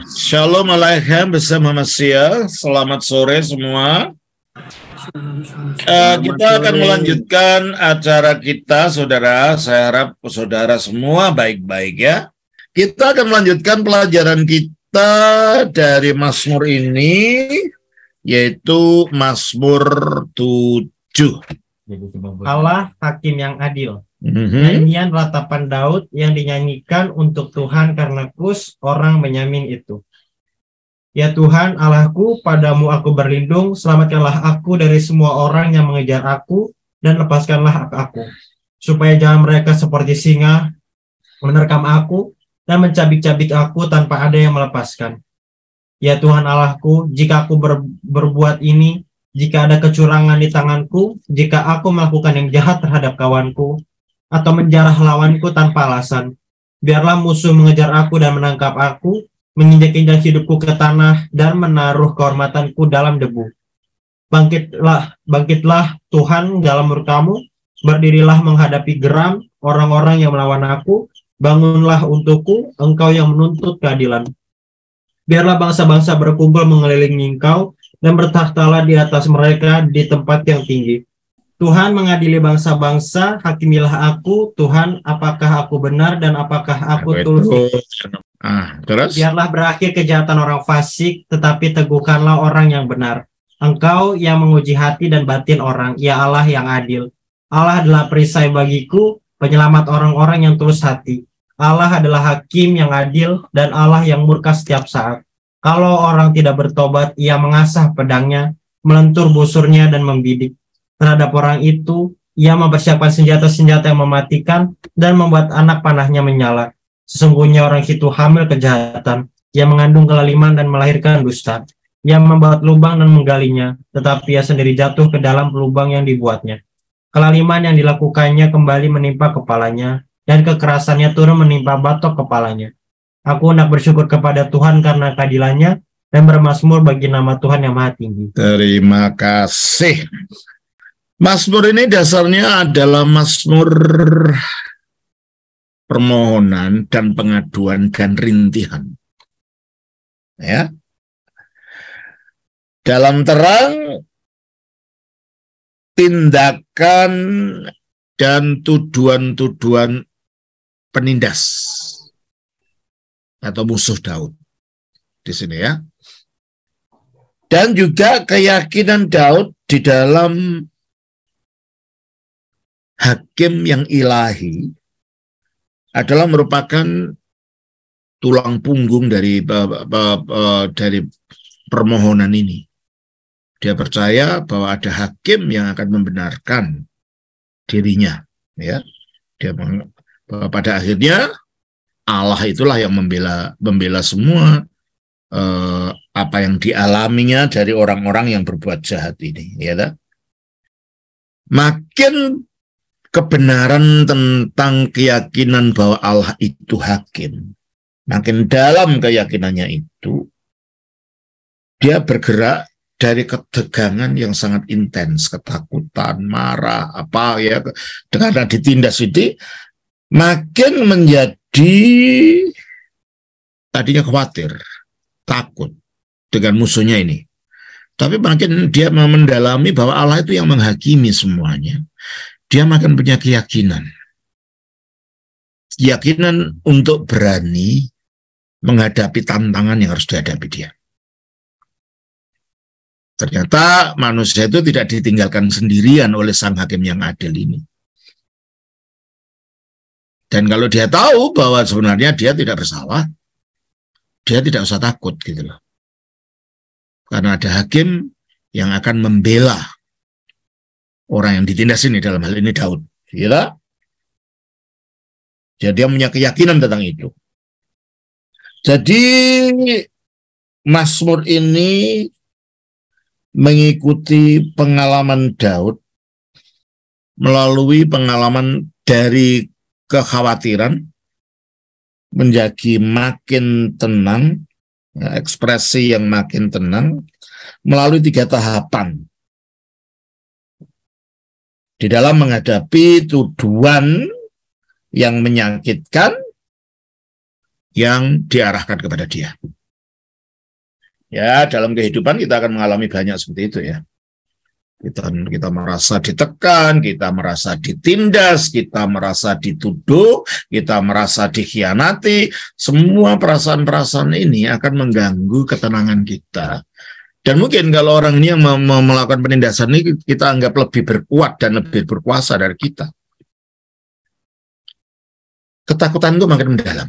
Shalom Aleichem bersama Masia. Selamat sore semua. Kita akan melanjutkan acara kita, saudara. Saya harap saudara semua baik-baik ya. Kita akan melanjutkan pelajaran kita dari Mazmur ini, yaitu Mazmur 7. Allah hakim yang adil. Nyanyian ratapan Daud yang dinyanyikan untuk Tuhan karena Kus orang Benyamin itu. Ya Tuhan Allahku, padamu aku berlindung, selamatkanlah aku dari semua orang yang mengejar aku, dan lepaskanlah aku, supaya jangan mereka seperti singa menerkam aku dan mencabik-cabik aku tanpa ada yang melepaskan. Ya Tuhan Allahku, jika aku berbuat ini, jika ada kecurangan di tanganku, jika aku melakukan yang jahat terhadap kawanku, atau menjarah lawanku tanpa alasan, biarlah musuh mengejar aku dan menangkap aku, menginjak-injak hidupku ke tanah, dan menaruh kehormatanku dalam debu. Bangkitlah Tuhan dalam murkamu, berdirilah menghadapi geram orang-orang yang melawan aku, bangunlah untukku, engkau yang menuntut keadilan. Biarlah bangsa-bangsa berkumpul mengelilingi engkau, dan bertakhtalah di atas mereka di tempat yang tinggi. Tuhan mengadili bangsa-bangsa, hakimilah aku, Tuhan, apakah aku benar dan apakah aku tulus. Terus? Biarlah berakhir kejahatan orang fasik, tetapi teguhkanlah orang yang benar. Engkau yang menguji hati dan batin orang, ya Allah yang adil. Allah adalah perisai bagiku, penyelamat orang-orang yang tulus hati. Allah adalah hakim yang adil dan Allah yang murka setiap saat. Kalau orang tidak bertobat, ia mengasah pedangnya, melentur busurnya dan membidik. Terhadap orang itu, ia mempersiapkan senjata-senjata yang mematikan dan membuat anak panahnya menyala. Sesungguhnya orang itu hamil kejahatan, ia mengandung kelaliman dan melahirkan dusta. Ia membuat lubang dan menggalinya, tetapi ia sendiri jatuh ke dalam lubang yang dibuatnya. Kelaliman yang dilakukannya kembali menimpa kepalanya, dan kekerasannya turun menimpa batok kepalanya. Aku hendak bersyukur kepada Tuhan karena keadilannya, dan bermazmur bagi nama Tuhan yang Maha Tinggi. Terima kasih. Mazmur ini dasarnya adalah mazmur permohonan dan pengaduan dan rintihan. Ya. Dalam terang tindakan dan tuduhan-tuduhan penindas atau musuh Daud di sini ya. Dan juga keyakinan Daud di dalam hakim yang ilahi adalah merupakan tulang punggung dari permohonan ini. Dia percaya bahwa ada hakim yang akan membenarkan dirinya, ya. Bahwa pada akhirnya Allah itulah yang membela semua apa yang dialaminya dari orang-orang yang berbuat jahat ini, ya. Makin kebenaran tentang keyakinan bahwa Allah itu hakim, makin dalam keyakinannya itu, dia bergerak dari ketegangan yang sangat intens, ketakutan, marah, apa ya, karena ditindas ini, makin menjadi tadinya khawatir, takut dengan musuhnya ini. Tapi makin dia mendalami bahwa Allah itu yang menghakimi semuanya, dia makin punya keyakinan untuk berani menghadapi tantangan yang harus dihadapi dia. Ternyata manusia itu tidak ditinggalkan sendirian oleh sang hakim yang adil ini. Dan kalau dia tahu bahwa sebenarnya dia tidak bersalah, dia tidak usah takut gitu loh. Karena ada hakim yang akan membela orang yang ditindas ini, dalam hal ini Daud. Gila? Jadi dia punya keyakinan tentang itu. Jadi Mazmur ini mengikuti pengalaman Daud melalui pengalaman dari kekhawatiran menjadi makin tenang, ekspresi yang makin tenang melalui 3 tahapan di dalam menghadapi tuduhan yang menyakitkan yang diarahkan kepada dia. Ya, dalam kehidupan kita akan mengalami banyak seperti itu ya. Kita merasa ditekan, kita merasa ditindas, kita merasa dituduh, kita merasa dikhianati. Semua perasaan-perasaan ini akan mengganggu ketenangan kita. Dan mungkin kalau orang ini yang melakukan penindasan ini kita anggap lebih berkuat dan lebih berkuasa dari kita. Ketakutan itu makin mendalam.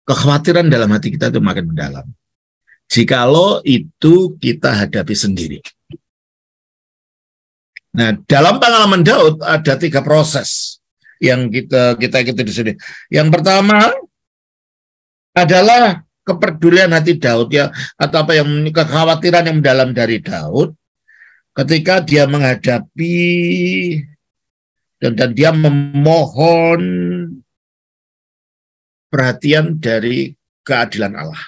Kekhawatiran dalam hati kita itu makin mendalam. Jikalau itu kita hadapi sendiri. Nah, dalam pengalaman Daud ada 3 proses yang kita ikuti di sini. Yang pertama adalah kepedulian hati Daud ya, atau apa yang kekhawatiran yang mendalam dari Daud ketika dia menghadapi dan dia memohon perhatian dari keadilan Allah.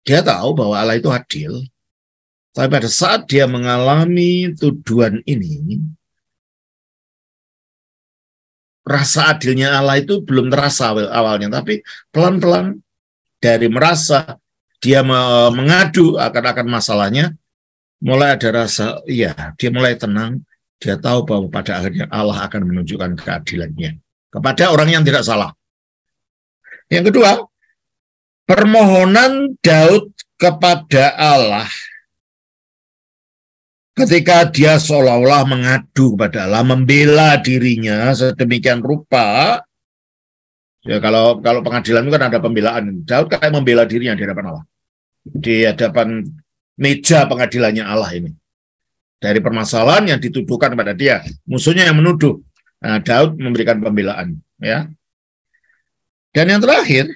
Dia tahu bahwa Allah itu adil, tapi pada saat dia mengalami tuduhan ini, rasa adilnya Allah itu belum terasa awalnya, tapi pelan-pelan dari merasa dia mengadu akan masalahnya, mulai ada rasa, iya, dia mulai tenang, dia tahu bahwa pada akhirnya Allah akan menunjukkan keadilannya kepada orang yang tidak salah. Yang kedua, permohonan Daud kepada Allah ketika dia seolah-olah mengadu kepada Allah, membela dirinya sedemikian rupa. Ya, kalau pengadilan itu kan ada pembelaan. Daud kayak membela dirinya di hadapan Allah, di hadapan meja pengadilannya Allah ini. Dari permasalahan yang dituduhkan kepada dia, musuhnya yang menuduh. Nah, Daud memberikan pembelaan, ya. Dan yang terakhir,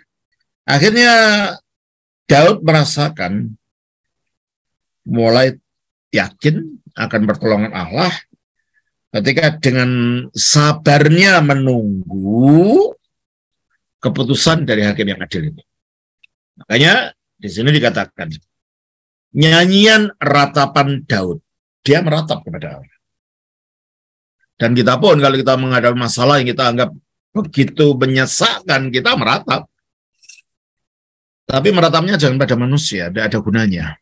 akhirnya Daud merasakan mulai yakin akan pertolongan Allah ketika dengan sabarnya menunggu keputusan dari hakim yang adil ini. Makanya di sini dikatakan nyanyian ratapan Daud, dia meratap kepada Allah. Dan kita pun kalau kita menghadapi masalah yang kita anggap begitu menyesakkan, kita meratap. Tapi meratapnya jangan pada manusia, tidak ada gunanya.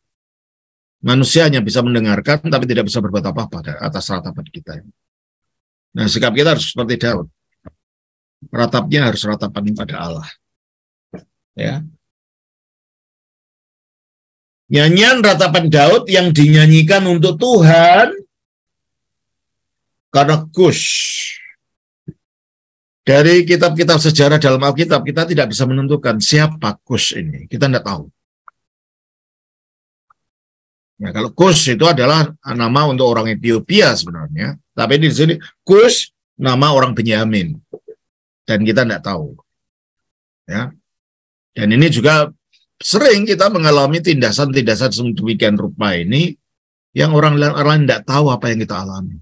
Manusia hanya bisa mendengarkan, tapi tidak bisa berbuat apa-apa atas ratapan kita. Nah, sikap kita harus seperti Daud. Ratapnya harus ratapan pada Allah. Ya. Nyanyian ratapan Daud yang dinyanyikan untuk Tuhan karena Kush. Dari kitab-kitab sejarah dalam Alkitab, kita tidak bisa menentukan siapa Kush ini. Kita tidak tahu. Ya, kalau Kush itu adalah nama untuk orang Ethiopia sebenarnya. Tapi di sini Kush nama orang Benyamin. Dan kita tidak tahu. Ya. Dan ini juga sering kita mengalami tindasan-tindasan sedemikian rupa ini yang orang lain tidak tahu apa yang kita alami.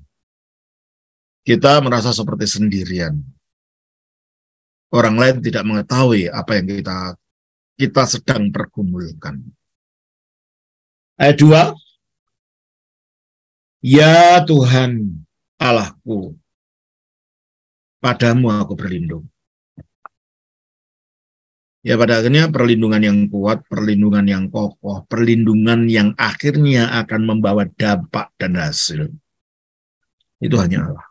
Kita merasa seperti sendirian. Orang lain tidak mengetahui apa yang kita sedang pergumulkan. Ayat 2. Ya Tuhan Allahku, padamu aku berlindung. Ya pada akhirnya perlindungan yang kuat, perlindungan yang kokoh, perlindungan yang akhirnya akan membawa dampak dan hasil. Itu hanya Allah.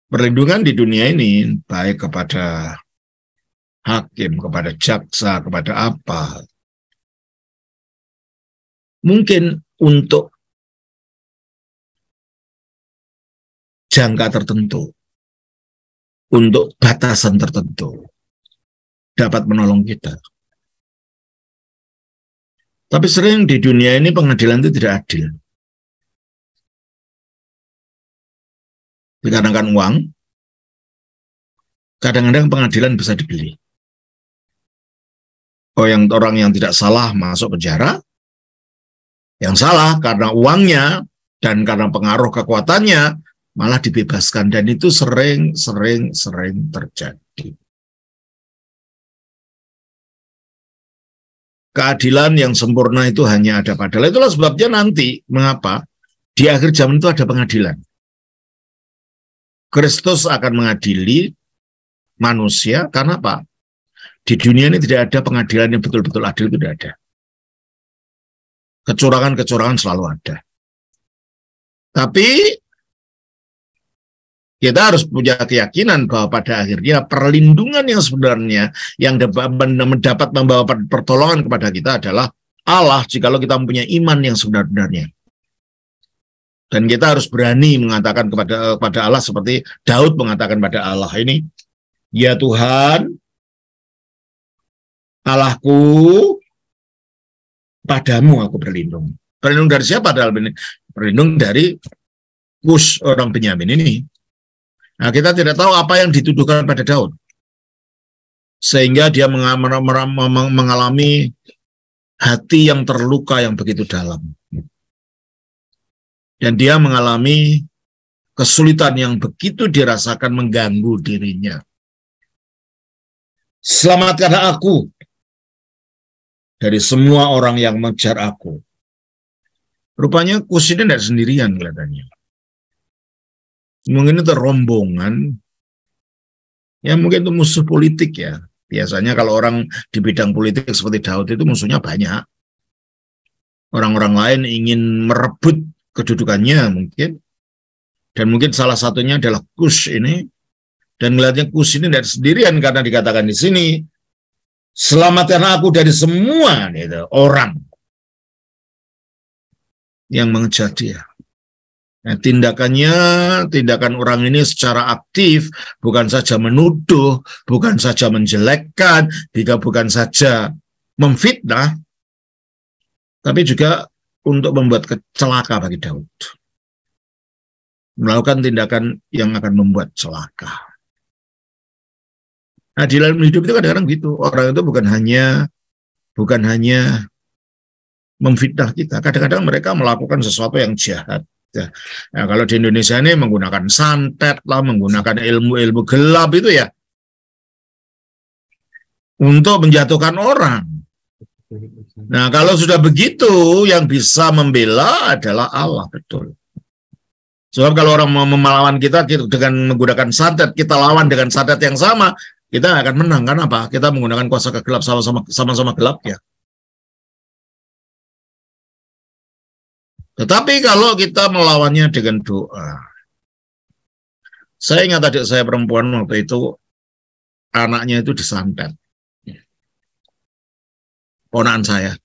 Perlindungan di dunia ini baik kepada hakim, kepada jaksa, kepada apa. Mungkin untuk jangka tertentu, untuk batasan tertentu, dapat menolong kita. Tapi sering di dunia ini pengadilan itu tidak adil. Dikarenakan uang, kadang-kadang pengadilan bisa dibeli. Orang yang tidak salah masuk penjara, yang salah karena uangnya dan karena pengaruh kekuatannya malah dibebaskan, dan itu sering terjadi. Keadilan yang sempurna itu hanya ada pada Allah. Itulah sebabnya nanti mengapa di akhir zaman itu ada pengadilan. Kristus akan mengadili manusia karena apa? Di dunia ini tidak ada pengadilan yang betul-betul adil, itu tidak ada. Kecurangan-kecurangan selalu ada. Tapi kita harus punya keyakinan bahwa pada akhirnya perlindungan yang sebenarnya yang mendapat membawa pertolongan kepada kita adalah Allah, jikalau kita mempunyai iman yang sebenar-benarnya. Dan kita harus berani mengatakan kepada Allah seperti Daud mengatakan pada Allah ini, ya Tuhan, Allahku, padamu aku berlindung. Berlindung dari siapa? Berlindung dari Kus, orang Benyamin ini. Nah, kita tidak tahu apa yang dituduhkan pada Daud. Sehingga dia mengalami hati yang terluka yang begitu dalam. Dan dia mengalami kesulitan yang begitu dirasakan mengganggu dirinya. Selamatkanlah aku dari semua orang yang mengejar aku. Rupanya Kus ini tidak sendirian kelihatannya. Mungkin itu rombongan, ya mungkin itu musuh politik ya. Biasanya kalau orang di bidang politik seperti Daud itu musuhnya banyak. Orang-orang lain ingin merebut kedudukannya mungkin. Dan mungkin salah satunya adalah Kus ini. Dan melihatnya Kus ini tidak sendirian karena dikatakan di sini, selamatkan aku dari semua orang yang mengejar dia. Nah, tindakan orang ini secara aktif, bukan saja menuduh, bukan saja menjelekkan, bukan saja memfitnah, tapi juga untuk membuat celaka bagi Daud. Melakukan tindakan yang akan membuat celaka. Nah, di dalam hidup itu kadang-kadang gitu. Orang itu bukan hanya memfitnah kita. Kadang-kadang mereka melakukan sesuatu yang jahat. Ya. Nah, kalau di Indonesia ini menggunakan santet lah, menggunakan ilmu-ilmu gelap itu ya untuk menjatuhkan orang. Nah, kalau sudah begitu, yang bisa membela adalah Allah, betul. Sebab kalau orang mau melawan kita dengan menggunakan santet, kita lawan dengan santet yang sama, kita akan menang. Kenapa? Kita menggunakan kuasa kegelap sama-sama gelap ya. Tetapi kalau kita melawannya dengan doa. Saya ingat adik saya perempuan waktu itu, anaknya itu disantet. Ponakan saya.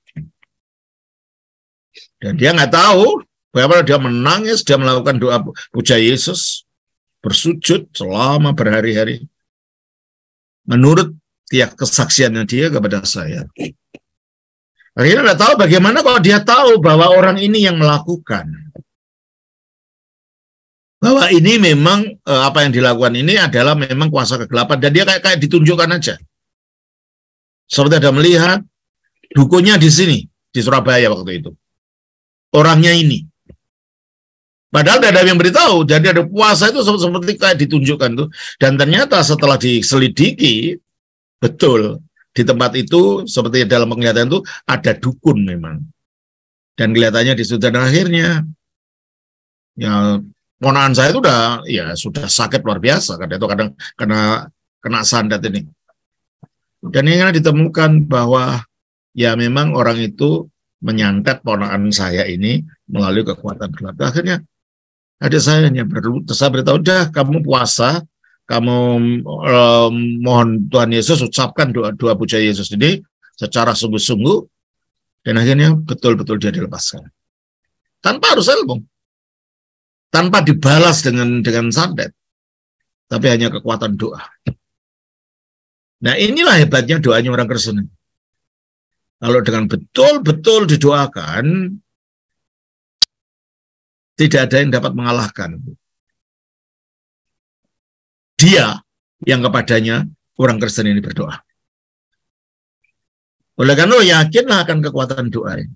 Dan dia nggak tahu bahwa dia menangis, dia melakukan doa puja Yesus, bersujud selama berhari-hari. Menurut kesaksiannya dia kepada saya. Akhirnya nggak tahu bagaimana kalau dia tahu bahwa orang ini yang melakukan. Bahwa ini memang apa yang dilakukan ini adalah memang kuasa kegelapan. Dan dia kayak ditunjukkan aja. Seperti ada melihat dukunnya di sini, di Surabaya waktu itu. Orangnya ini. Padahal tidak ada yang beritahu. Jadi ada puasa itu seperti kayak ditunjukkan tuh. Dan ternyata setelah diselidiki, betul. Di tempat itu, seperti dalam penglihatan itu, ada dukun memang. Dan kelihatannya di situ, dan akhirnya, ya, ponakan saya itu sudah sakit luar biasa, karena itu kadang kena santet ini. Dan ini ditemukan bahwa, ya memang orang itu menyantet ponakan saya ini melalui kekuatan gelap. Akhirnya, adik saya hanya saya beritahu, udah kamu puasa, kamu mohon Tuhan Yesus ucapkan doa puja Yesus ini secara sungguh-sungguh, dan akhirnya betul-betul dia dilepaskan tanpa harus ilmu, tanpa dibalas dengan santet, tapi hanya kekuatan doa. Nah, inilah hebatnya doanya orang Kristen. Kalau dengan betul-betul didoakan, tidak ada yang dapat mengalahkan dia yang kepadanya orang Kristen ini berdoa. Oleh karena yakinlah akan kekuatan doa ini.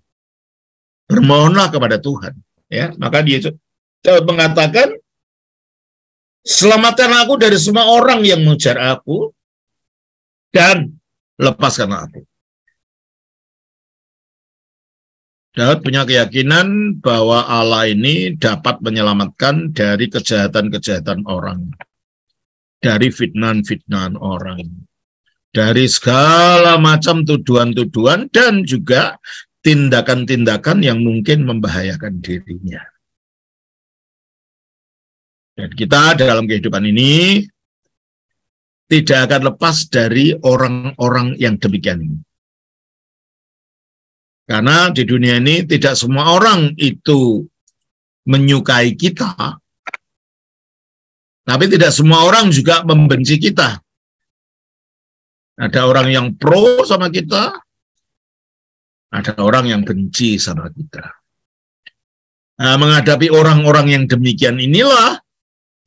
Bermohonlah kepada Tuhan. Ya, maka dia mengatakan, selamatkan aku dari semua orang yang mengejar aku dan lepaskanlah aku. Daud punya keyakinan bahwa Allah ini dapat menyelamatkan dari kejahatan-kejahatan orang. Dari fitnah-fitnah orang. dari segala macam tuduhan-tuduhan dan juga tindakan-tindakan yang mungkin membahayakan dirinya. Dan kita dalam kehidupan ini tidak akan lepas dari orang-orang yang demikian ini. Karena di dunia ini tidak semua orang itu menyukai kita, tapi tidak semua orang juga membenci kita. Ada orang yang pro sama kita, ada orang yang benci sama kita. Nah, menghadapi orang-orang yang demikian inilah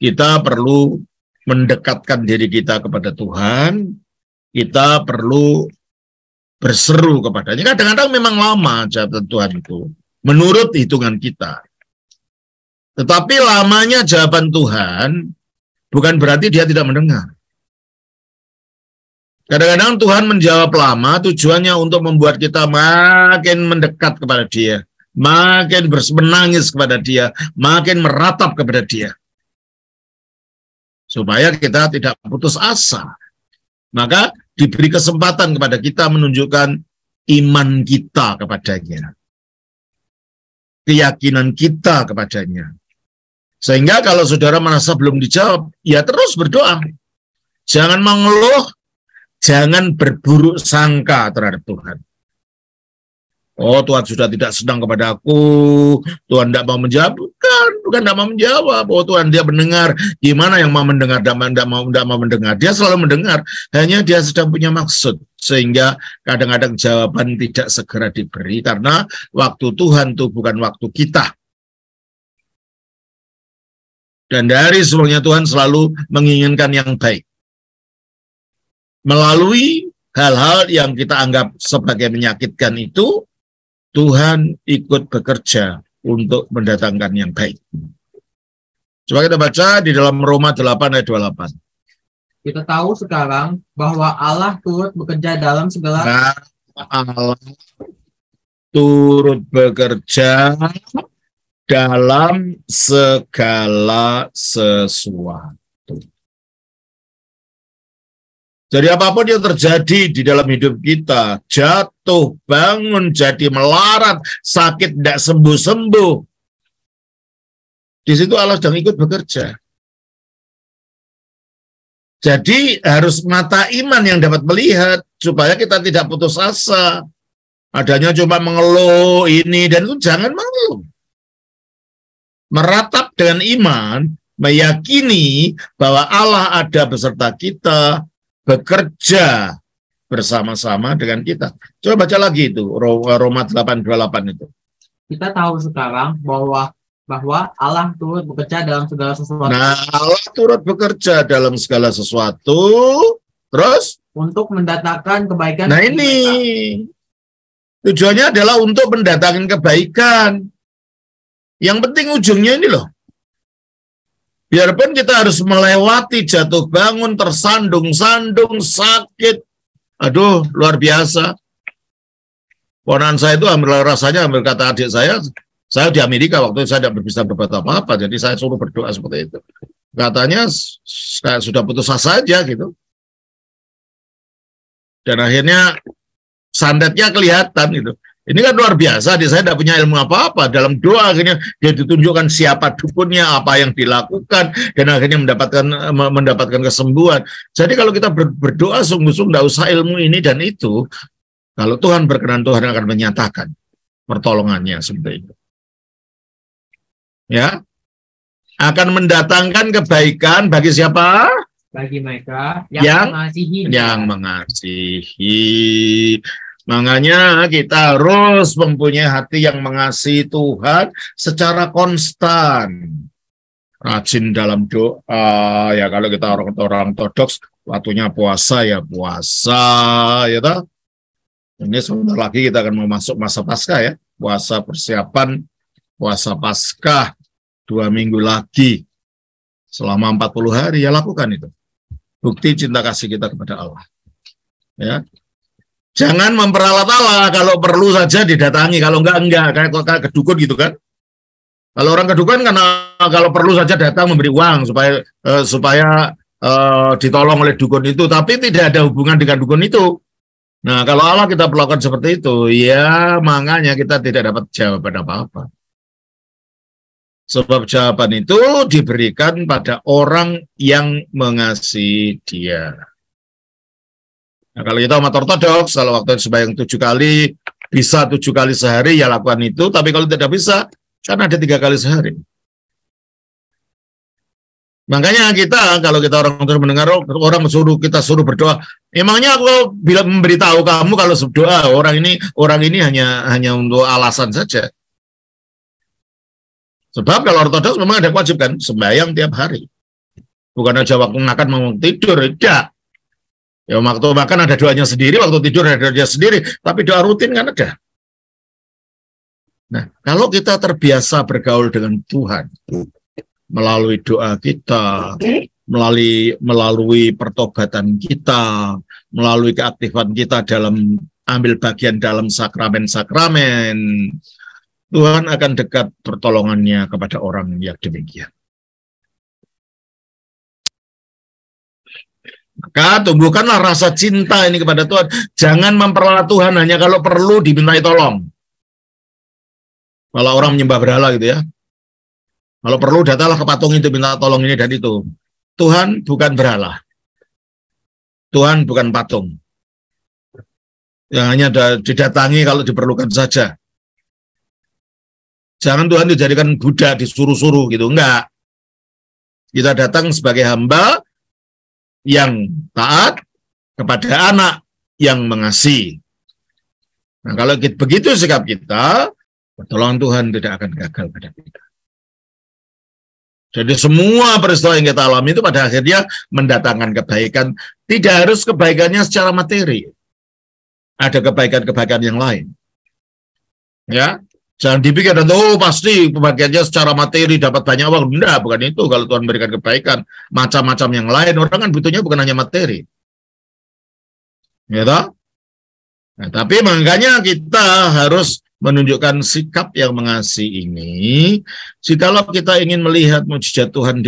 kita perlu mendekatkan diri kita kepada Tuhan, kita perlu berseru kepadanya. Kadang-kadang memang lama jawaban Tuhan itu, menurut hitungan kita. Tetapi lamanya jawaban Tuhan bukan berarti dia tidak mendengar. Kadang-kadang Tuhan menjawab lama tujuannya untuk membuat kita makin mendekat kepada Dia, makin menangis kepada Dia, makin meratap kepada Dia. Supaya kita tidak putus asa. Maka diberi kesempatan kepada kita menunjukkan iman kita kepadanya. Keyakinan kita kepadanya. Sehingga kalau saudara merasa belum dijawab, ya terus berdoa. Jangan mengeluh, jangan berburuk sangka terhadap Tuhan. Oh, Tuhan sudah tidak senang kepada aku, Tuhan tidak mau menjawab. Bukan tidak mau menjawab. Oh, Tuhan dia mendengar. Gimana yang mau mendengar, tidak mau mendengar. Dia selalu mendengar, hanya dia sedang punya maksud. Sehingga kadang-kadang jawaban tidak segera diberi, karena waktu Tuhan itu bukan waktu kita. Dan dari semuanya Tuhan selalu menginginkan yang baik. Melalui hal-hal yang kita anggap sebagai menyakitkan itu, Tuhan ikut bekerja untuk mendatangkan yang baik. Coba kita baca di dalam Roma 8 ayat 28. Kita tahu sekarang bahwa Allah turut bekerja dalam segala Allah turut bekerja dalam segala sesuatu. Jadi apapun yang terjadi di dalam hidup kita, jatuh, bangun, jadi melarat, sakit, tidak sembuh-sembuh, di situ Allah sedang ikut bekerja. Jadi harus mata iman yang dapat melihat, supaya kita tidak putus asa. Adanya cuma mengeluh ini dan itu, jangan mengeluh. Meratap dengan iman, meyakini bahwa Allah ada beserta kita, bekerja bersama-sama dengan kita. Coba baca lagi itu, Roma 8:28 itu. Kita tahu sekarang bahwa Allah turut bekerja dalam segala sesuatu. Nah, Allah turut bekerja dalam segala sesuatu, terus? Untuk mendatangkan kebaikan. Nah ini, tujuannya adalah untuk mendatangkan kebaikan. Yang penting ujungnya ini loh. Biarpun kita harus melewati jatuh bangun, tersandung-sandung, sakit. Aduh, luar biasa. Ponakan saya itu rasanya hampir kata adik saya di Amerika waktu itu saya tidak bisa berbuat apa-apa, jadi saya suruh berdoa seperti itu. Katanya kayak sudah putus asa saja gitu. Dan akhirnya santetnya kelihatan gitu. Ini kan luar biasa, saya tidak punya ilmu apa-apa. Dalam doa akhirnya dia ditunjukkan siapa dukunnya, apa yang dilakukan, dan akhirnya mendapatkan kesembuhan. Jadi kalau kita berdoa sungguh-sungguh, tidak usah ilmu ini dan itu. Kalau Tuhan berkenan, Tuhan akan menyatakan pertolongannya seperti itu. Ya, akan mendatangkan kebaikan bagi siapa? Bagi mereka yang mengasihi. Makanya kita harus mempunyai hati yang mengasihi Tuhan secara konstan. Rajin dalam doa, ya kalau kita orang ortodoks, waktunya puasa ya puasa, ya toh. Ini sebentar lagi kita akan masuk masa Paskah ya, puasa persiapan, puasa Paskah 2 minggu lagi, selama 40 hari ya lakukan itu. Bukti cinta kasih kita kepada Allah. Ya. Jangan memperalat Allah, kalau perlu saja didatangi, kalau enggak, kayak kedukun gitu kan. Kalau orang kedukun kan kalau perlu saja datang memberi uang supaya ditolong oleh dukun itu, tapi tidak ada hubungan dengan dukun itu. Nah, kalau Allah kita perlakukan seperti itu, ya makanya kita tidak dapat jawaban apa-apa. Sebab jawaban itu diberikan pada orang yang mengasihi dia. Nah, kalau kita umat ortodoks, kalau waktu sembahyang 7 kali, bisa 7 kali sehari, ya lakukan itu. Tapi kalau tidak bisa, kan ada 3 kali sehari. Makanya kita, kalau kita orang mendengar, orang kita suruh berdoa. Emangnya aku bila memberitahu kamu kalau berdoa, orang ini hanya untuk alasan saja. Sebab kalau ortodoks memang ada kewajiban sembahyang tiap hari. Bukan aja waktu makan mau tidur, tidak. Ya waktu makan ada doanya sendiri, waktu tidur ada doanya sendiri, tapi doa rutin kan ada. Nah, kalau kita terbiasa bergaul dengan Tuhan melalui doa kita, melalui pertobatan kita, melalui keaktifan kita dalam ambil bagian dalam sakramen-sakramen, Tuhan akan dekat pertolongannya kepada orang yang demikian. Maka tumbuhkanlah rasa cinta ini kepada Tuhan. Jangan memperalat Tuhan hanya kalau perlu dimintai tolong. Kalau orang menyembah berhala gitu ya. Kalau perlu datanglah ke patung itu minta tolong ini dan itu. Tuhan bukan berhala. Tuhan bukan patung. Yang hanya didatangi kalau diperlukan saja. Jangan Tuhan dijadikan Buddha disuruh-suruh gitu. Enggak. Kita datang sebagai hamba yang taat kepada anak yang mengasihi. Nah, kalau begitu sikap kita, pertolongan Tuhan tidak akan gagal pada kita. Jadi semua peristiwa yang kita alami itu pada akhirnya mendatangkan kebaikan. Tidak harus kebaikannya secara materi. Ada kebaikan-kebaikan yang lain. Ya, jangan dipikir, pasti kebahagiaannya secara materi dapat banyak uang. Enggak, bukan itu. Kalau Tuhan berikan kebaikan, macam-macam yang lain, orang kan butuhnya bukan hanya materi. Ya toh? Nah, tapi makanya kita harus menunjukkan sikap yang mengasihi ini, jikalau kita ingin melihat mujizat Tuhan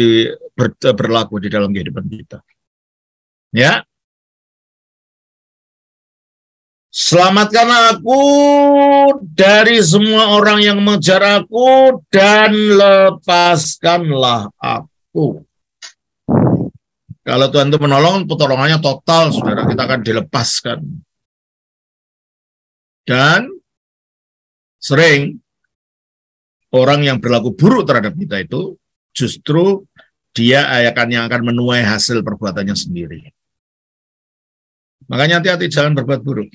berlaku di dalam kehidupan kita. Ya. Selamatkan aku dari semua orang yang mengejar aku dan lepaskanlah aku. Kalau Tuhan itu menolong, pertolongannya total, saudara, kita akan dilepaskan. Dan sering orang yang berlaku buruk terhadap kita itu justru dia yang akan menuai hasil perbuatannya sendiri. Makanya hati-hati, jangan berbuat buruk.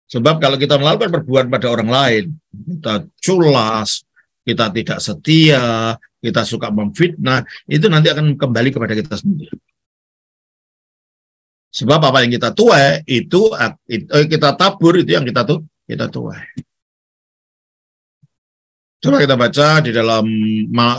Sebab kalau kita melakukan perbuatan pada orang lain, kita culas, kita tidak setia, kita suka memfitnah, itu nanti akan kembali kepada kita sendiri. Sebab apa yang kita tuai, itu kita tabur, itu yang kita tuai. Coba kita baca di dalam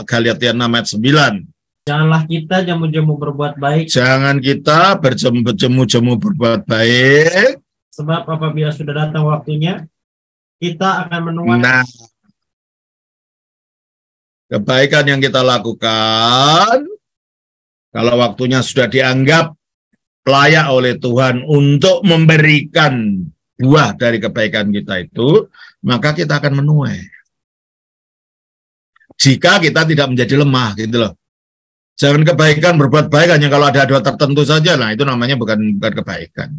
Galatia 6 ayat 9. Janganlah kita jemu-jemu berbuat baik. Jangan kita berjemu-jemu berbuat baik. Sebab apabila sudah datang waktunya, kita akan menuai. Nah, kebaikan yang kita lakukan, kalau waktunya sudah dianggap layak oleh Tuhan untuk memberikan buah dari kebaikan kita itu, maka kita akan menuai. Jika kita tidak menjadi lemah, gitu loh. Jangan kebaikan berbuat baik hanya kalau ada doa tertentu saja, nah itu namanya bukan kebaikan.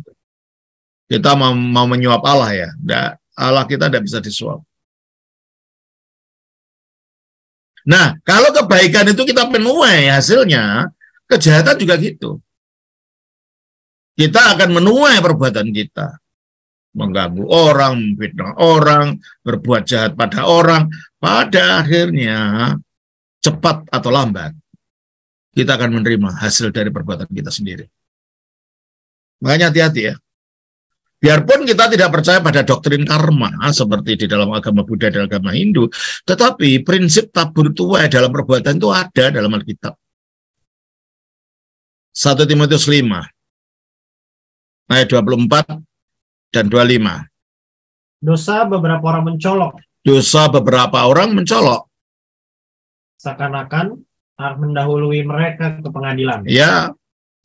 Kita mau menyuap Allah ya, Allah kita tidak bisa disuap. Nah, kalau kebaikan itu kita menuai hasilnya, kejahatan juga gitu. Kita akan menuai perbuatan kita. Mengganggu orang, memfitnah orang, berbuat jahat pada orang. Pada akhirnya, cepat atau lambat, kita akan menerima hasil dari perbuatan kita sendiri. Makanya hati-hati ya. Biarpun kita tidak percaya pada doktrin karma, seperti di dalam agama Buddha dan agama Hindu, tetapi prinsip tabur tuai dalam perbuatan itu ada dalam Alkitab. 1 Timotius 5, ayat 24 dan 25. Dosa beberapa orang mencolok. Dosa beberapa orang mencolok. Seakan-akan mendahului mereka ke pengadilan. Ya,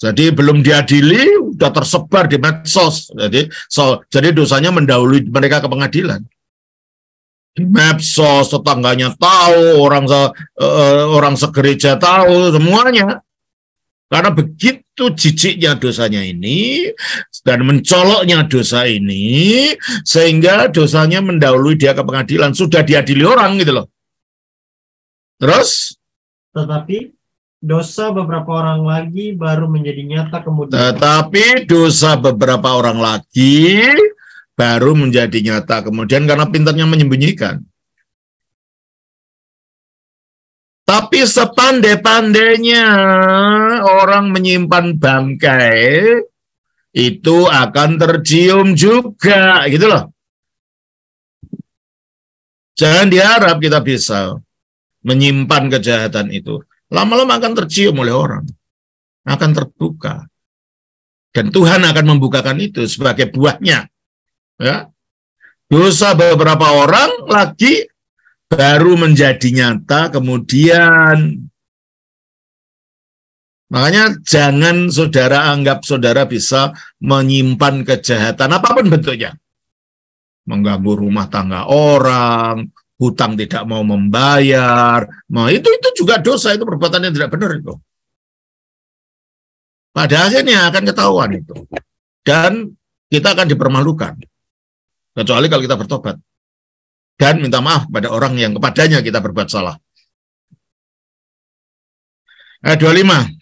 jadi belum diadili, udah tersebar di medsos. Jadi dosanya mendahului mereka ke pengadilan. Di medsos, tetangganya tahu, orang segereja tahu, semuanya. Karena begitu jijiknya dosanya ini dan mencoloknya dosa ini, sehingga dosanya mendahului dia ke pengadilan. Sudah diadili orang gitu loh. Terus? Tetapi dosa beberapa orang lagi baru menjadi nyata kemudian. Tetapi dosa beberapa orang lagi baru menjadi nyata kemudian karena pintarnya menyembunyikan. Tapi sepandai-pandainya orang menyimpan bangkai, itu akan tercium juga, gitu loh. Jangan diharap kita bisa menyimpan kejahatan itu. Lama-lama akan tercium oleh orang. Akan terbuka. Dan Tuhan akan membukakan itu sebagai buahnya. Ya. Dosa beberapa orang lagi baru menjadi nyata kemudian. Makanya jangan saudara anggap saudara bisa menyimpan kejahatan apapun bentuknya. Mengganggu rumah tangga orang, hutang tidak mau membayar. Nah, itu juga dosa, itu perbuatan yang tidak benar itu. Pada akhirnya akan ketahuan itu. Dan kita akan dipermalukan. Kecuali kalau kita bertobat. Dan minta maaf pada orang yang kepadanya kita berbuat salah. Ayat 25.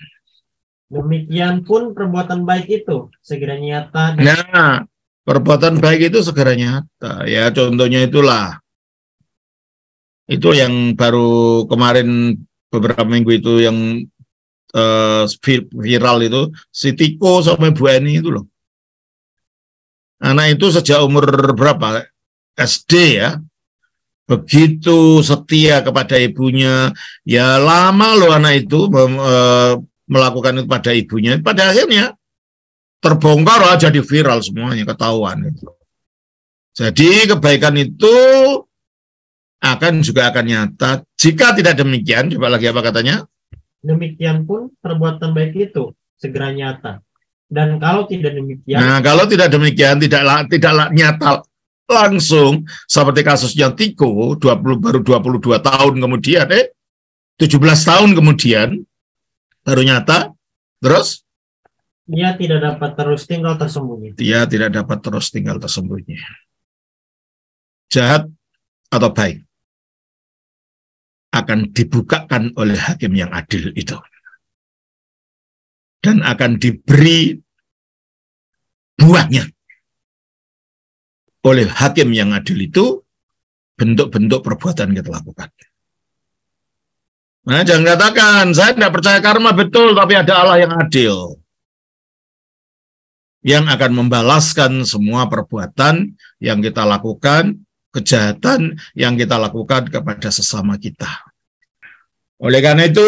Demikian pun perbuatan baik itu segera nyata. Nah, perbuatan baik itu segera nyata. Ya, contohnya itulah. Itu yang baru kemarin beberapa minggu itu yang viral itu. Si Tiko sama Bu Eni itu loh. Anak itu sejak umur berapa? SD ya. Begitu setia kepada ibunya, ya lama loh anak itu melakukan itu pada ibunya. Pada akhirnya terbongkar jadi viral semuanya, ketahuan itu. Jadi kebaikan itu akan nyata. Jika tidak demikian, coba lagi apa katanya? Demikian pun perbuatan baik itu segera nyata. Dan kalau tidak demikian, nah kalau tidak demikian, tidaklah nyata langsung seperti kasusnya Tiko, baru 22 tahun kemudian, 17 tahun kemudian baru nyata. Terus dia tidak dapat terus tinggal tersembunyi. Dia tidak dapat terus tinggal tersembunyi. Jahat atau baik akan dibukakan oleh hakim yang adil itu. Dan akan diberi buahnya oleh hakim yang adil itu bentuk-bentuk perbuatan kita lakukan. Nah, jangan katakan, saya tidak percaya karma betul, tapi ada Allah yang adil. Yang akan membalaskan semua perbuatan yang kita lakukan, kejahatan yang kita lakukan kepada sesama kita. Oleh karena itu,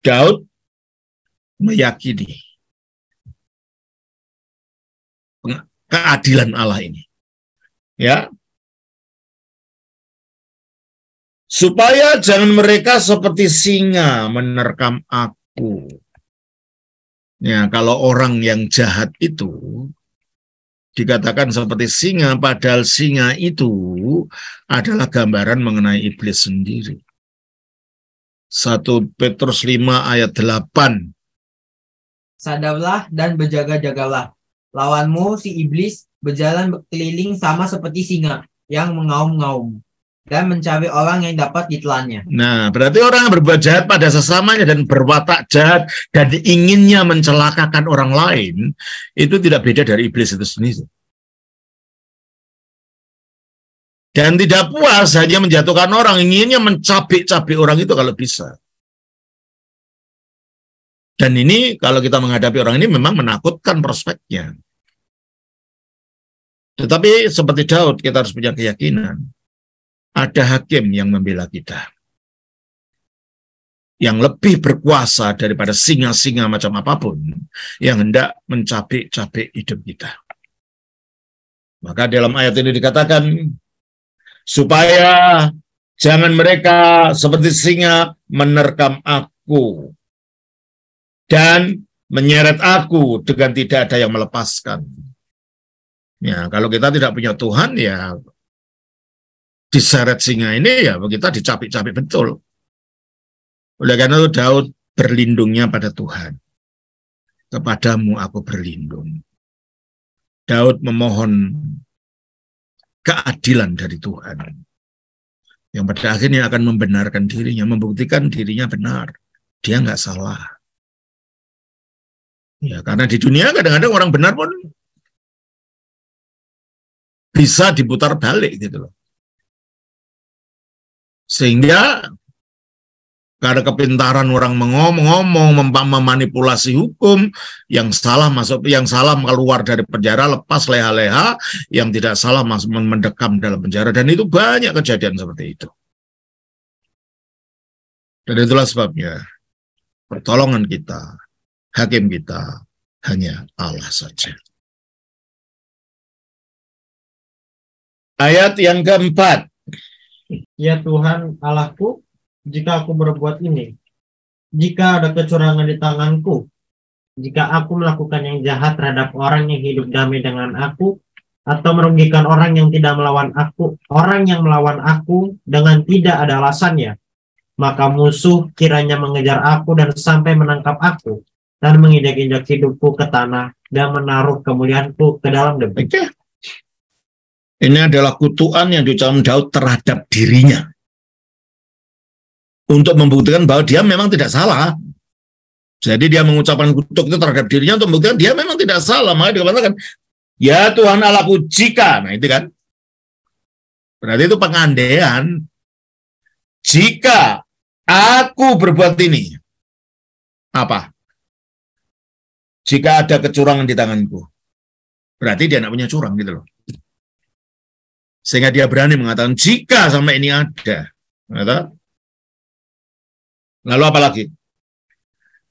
Daud meyakini keadilan Allah ini. Ya. Supaya jangan mereka seperti singa menerkam aku. Ya, kalau orang yang jahat itu dikatakan seperti singa, padahal singa itu adalah gambaran mengenai iblis sendiri. 1 Petrus 5 ayat 8. Sadarlah dan berjaga-jagalah. Lawanmu si iblis berjalan berkeliling sama seperti singa yang mengaum-ngaum dan mencari orang yang dapat ditelannya. Nah, berarti orang yang berbuat jahat pada sesamanya dan berwatak jahat dan inginnya mencelakakan orang lain, itu tidak beda dari iblis itu sendiri. Dan tidak puas hanya menjatuhkan orang, inginnya mencabik-cabik orang itu kalau bisa. Dan ini kalau kita menghadapi orang ini memang menakutkan prospeknya. Tetapi seperti Daud, kita harus punya keyakinan. Ada hakim yang membela kita. Yang lebih berkuasa daripada singa-singa macam apapun yang hendak mencabik-cabik hidup kita. Maka dalam ayat ini dikatakan, supaya Jangan mereka seperti singa menerkam aku dan menyeret aku dengan tidak ada yang melepaskan. Ya, kalau kita tidak punya Tuhan, ya diseret singa ini, ya kita dicapik-capik betul. Oleh karena itu Daud berlindungnya pada Tuhan. Kepadamu aku berlindung. Daud memohon keadilan dari Tuhan, yang pada akhirnya akan membenarkan dirinya, membuktikan dirinya benar. Dia nggak salah. Ya, karena di dunia kadang-kadang orang benar pun bisa diputar balik gitu loh. Sehingga karena kepintaran orang ngomong, memanipulasi hukum, yang salah masuk, yang salah keluar dari penjara lepas leha-leha, yang tidak salah masuk mendekam dalam penjara, dan itu banyak kejadian seperti itu. Dan itulah sebabnya pertolongan kita, hakim kita hanya Allah saja. Ayat yang keempat. Ya Tuhan Allahku, jika aku berbuat ini, jika ada kecurangan di tanganku, jika aku melakukan yang jahat terhadap orang yang hidup damai dengan aku, atau merugikan orang yang tidak melawan aku, orang yang melawan aku dengan tidak ada alasannya, maka musuh kiranya mengejar aku dan sampai menangkap aku, dan menginjak-injak hidupku ke tanah, dan menaruh kemuliaanku ke dalam debu. Okay. Ini adalah kutukan yang diucapkan Daud terhadap dirinya, untuk membuktikan bahwa dia memang tidak salah. Jadi dia mengucapkan kutuk itu terhadap dirinya untuk membuktikan dia memang tidak salah. Maka dikatakan, ya Tuhan Allahku jika, nah itu kan, berarti itu pengandaian. Jika aku berbuat ini, apa? Jika ada kecurangan di tanganku, berarti dia tidak punya curang gitu loh. Sehingga dia berani mengatakan, jika sampai ini ada. Lalu apa lagi?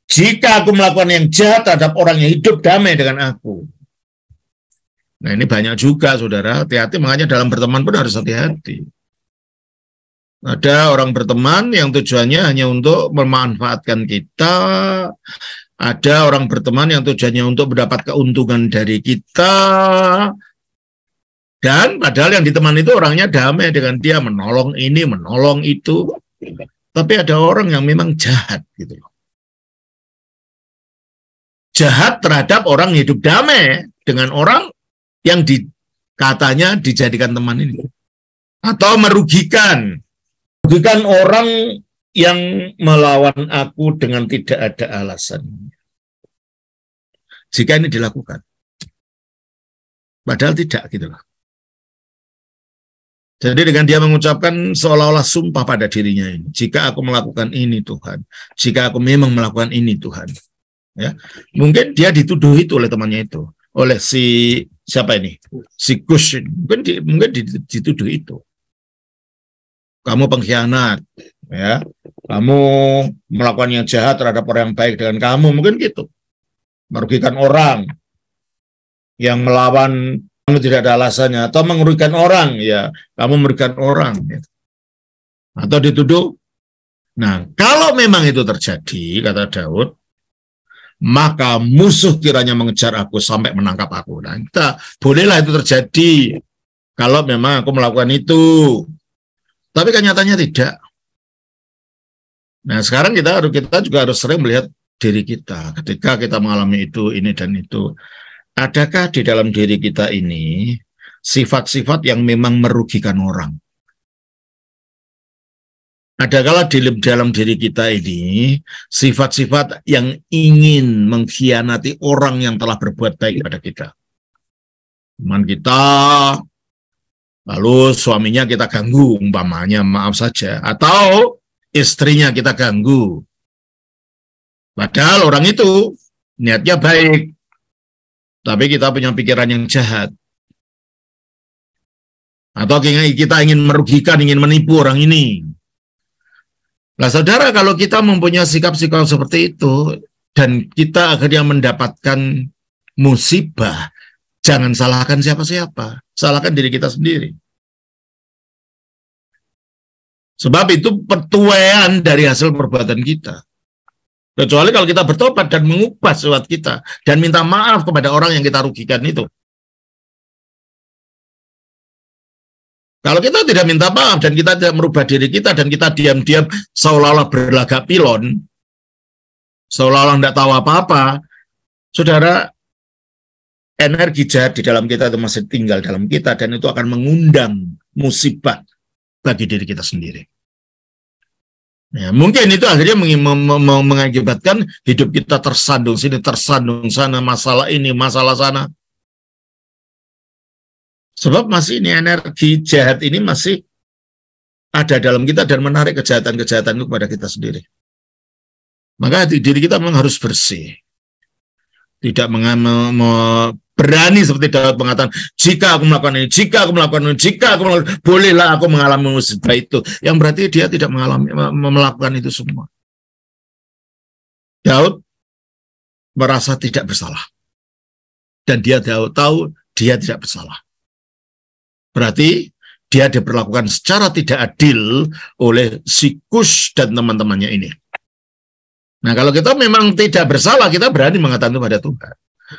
Jika aku melakukan yang jahat terhadap orang yang hidup damai dengan aku. Nah ini banyak juga saudara, hati-hati, makanya dalam berteman pun harus hati-hati. Ada orang berteman yang tujuannya hanya untuk memanfaatkan kita. Ada orang berteman yang tujuannya untuk mendapat keuntungan dari kita. Dan padahal yang ditemani itu orangnya damai dengan dia, menolong ini, menolong itu. Tapi ada orang yang memang jahat gitu loh. Jahat terhadap orang hidup damai dengan orang yang katanya dijadikan teman ini. Atau merugikan orang yang melawan aku dengan tidak ada alasan. Jika ini dilakukan. Padahal tidak gitu loh. Jadi dengan dia mengucapkan seolah-olah sumpah pada dirinya ini. Jika aku melakukan ini Tuhan. Jika aku memang melakukan ini Tuhan. Ya, mungkin dia dituduh itu oleh temannya itu. Oleh si, siapa ini? Si Gus. Mungkin dituduh itu. Kamu pengkhianat. Ya, kamu melakukan yang jahat terhadap orang yang baik dengan kamu. Mungkin gitu. Merugikan orang. Yang melawan kamu tidak ada alasannya, atau merugikan orang, ya kamu merugikan orang, ya. Atau dituduh. Nah, kalau memang itu terjadi, kata Daud, maka musuh kiranya mengejar aku sampai menangkap aku. Nah, bolehlah itu terjadi kalau memang aku melakukan itu. Tapi kan nyatanya tidak. Nah, sekarang kita juga harus sering melihat diri kita ketika kita mengalami itu, ini dan itu. Adakah di dalam diri kita ini sifat-sifat yang memang merugikan orang? Adakah di dalam diri kita ini sifat-sifat yang ingin mengkhianati orang yang telah berbuat baik pada kita? Teman kita, lalu suaminya kita ganggu, umpamanya, maaf saja. Atau istrinya kita ganggu. Padahal orang itu niatnya baik. Tapi kita punya pikiran yang jahat. Atau kita ingin merugikan, ingin menipu orang ini. Nah saudara, kalau kita mempunyai sikap-sikap seperti itu, dan kita akhirnya mendapatkan musibah, jangan salahkan siapa-siapa. Salahkan diri kita sendiri. Sebab itu petuaian dari hasil perbuatan kita. Kecuali kalau kita bertobat dan mengubah sifat kita dan minta maaf kepada orang yang kita rugikan itu. Kalau kita tidak minta maaf dan kita tidak merubah diri kita dan kita diam-diam seolah-olah berlagak pilon, seolah-olah tidak tahu apa-apa, saudara, energi jahat di dalam kita itu masih tinggal dalam kita dan itu akan mengundang musibah bagi diri kita sendiri. Ya, mungkin itu akhirnya mengakibatkan hidup kita tersandung sini, tersandung sana, masalah ini, masalah sana. Sebab masih ini energi jahat ini masih ada dalam kita dan menarik kejahatan-kejahatan itu kepada kita sendiri. Maka diri kita memang harus bersih. Tidak berani seperti Daud mengatakan, jika aku melakukan ini, jika aku melakukan ini, jika aku melakukan, bolehlah aku mengalami musibah itu. Yang berarti dia tidak melakukan itu semua. Daud merasa tidak bersalah. Dan dia tahu dia tidak bersalah. Berarti dia diperlakukan secara tidak adil oleh si Kush dan teman-temannya ini. Nah, kalau kita memang tidak bersalah, kita berani mengatakan itu pada Tuhan.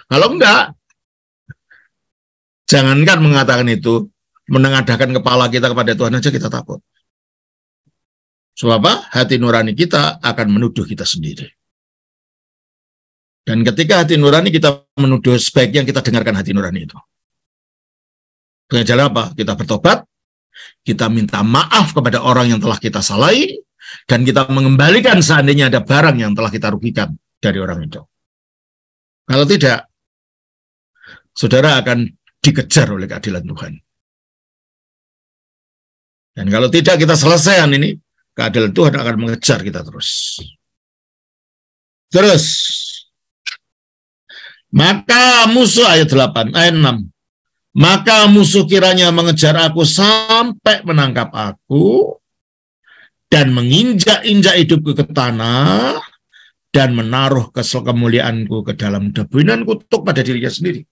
Kalau enggak, jangankan mengatakan itu, menengadahkan kepala kita kepada Tuhan aja kita takut. Sebab apa? Hati nurani kita akan menuduh kita sendiri. Dan ketika hati nurani kita menuduh, sebaiknya kita dengarkan hati nurani itu. Dengan jalan apa? Kita bertobat, kita minta maaf kepada orang yang telah kita salahi, dan kita mengembalikan seandainya ada barang yang telah kita rugikan dari orang itu. Kalau tidak, saudara akan dikejar oleh keadilan Tuhan. Dan kalau tidak kita selesaikan ini, keadilan Tuhan akan mengejar kita terus. Terus, maka musuh ayat 8, ayat 6. Maka musuh kiranya mengejar aku sampai menangkap aku, dan menginjak-injak hidupku ke tanah, dan menaruh kemuliaanku ke dalam debu. Dan kutuk pada dirinya sendiri.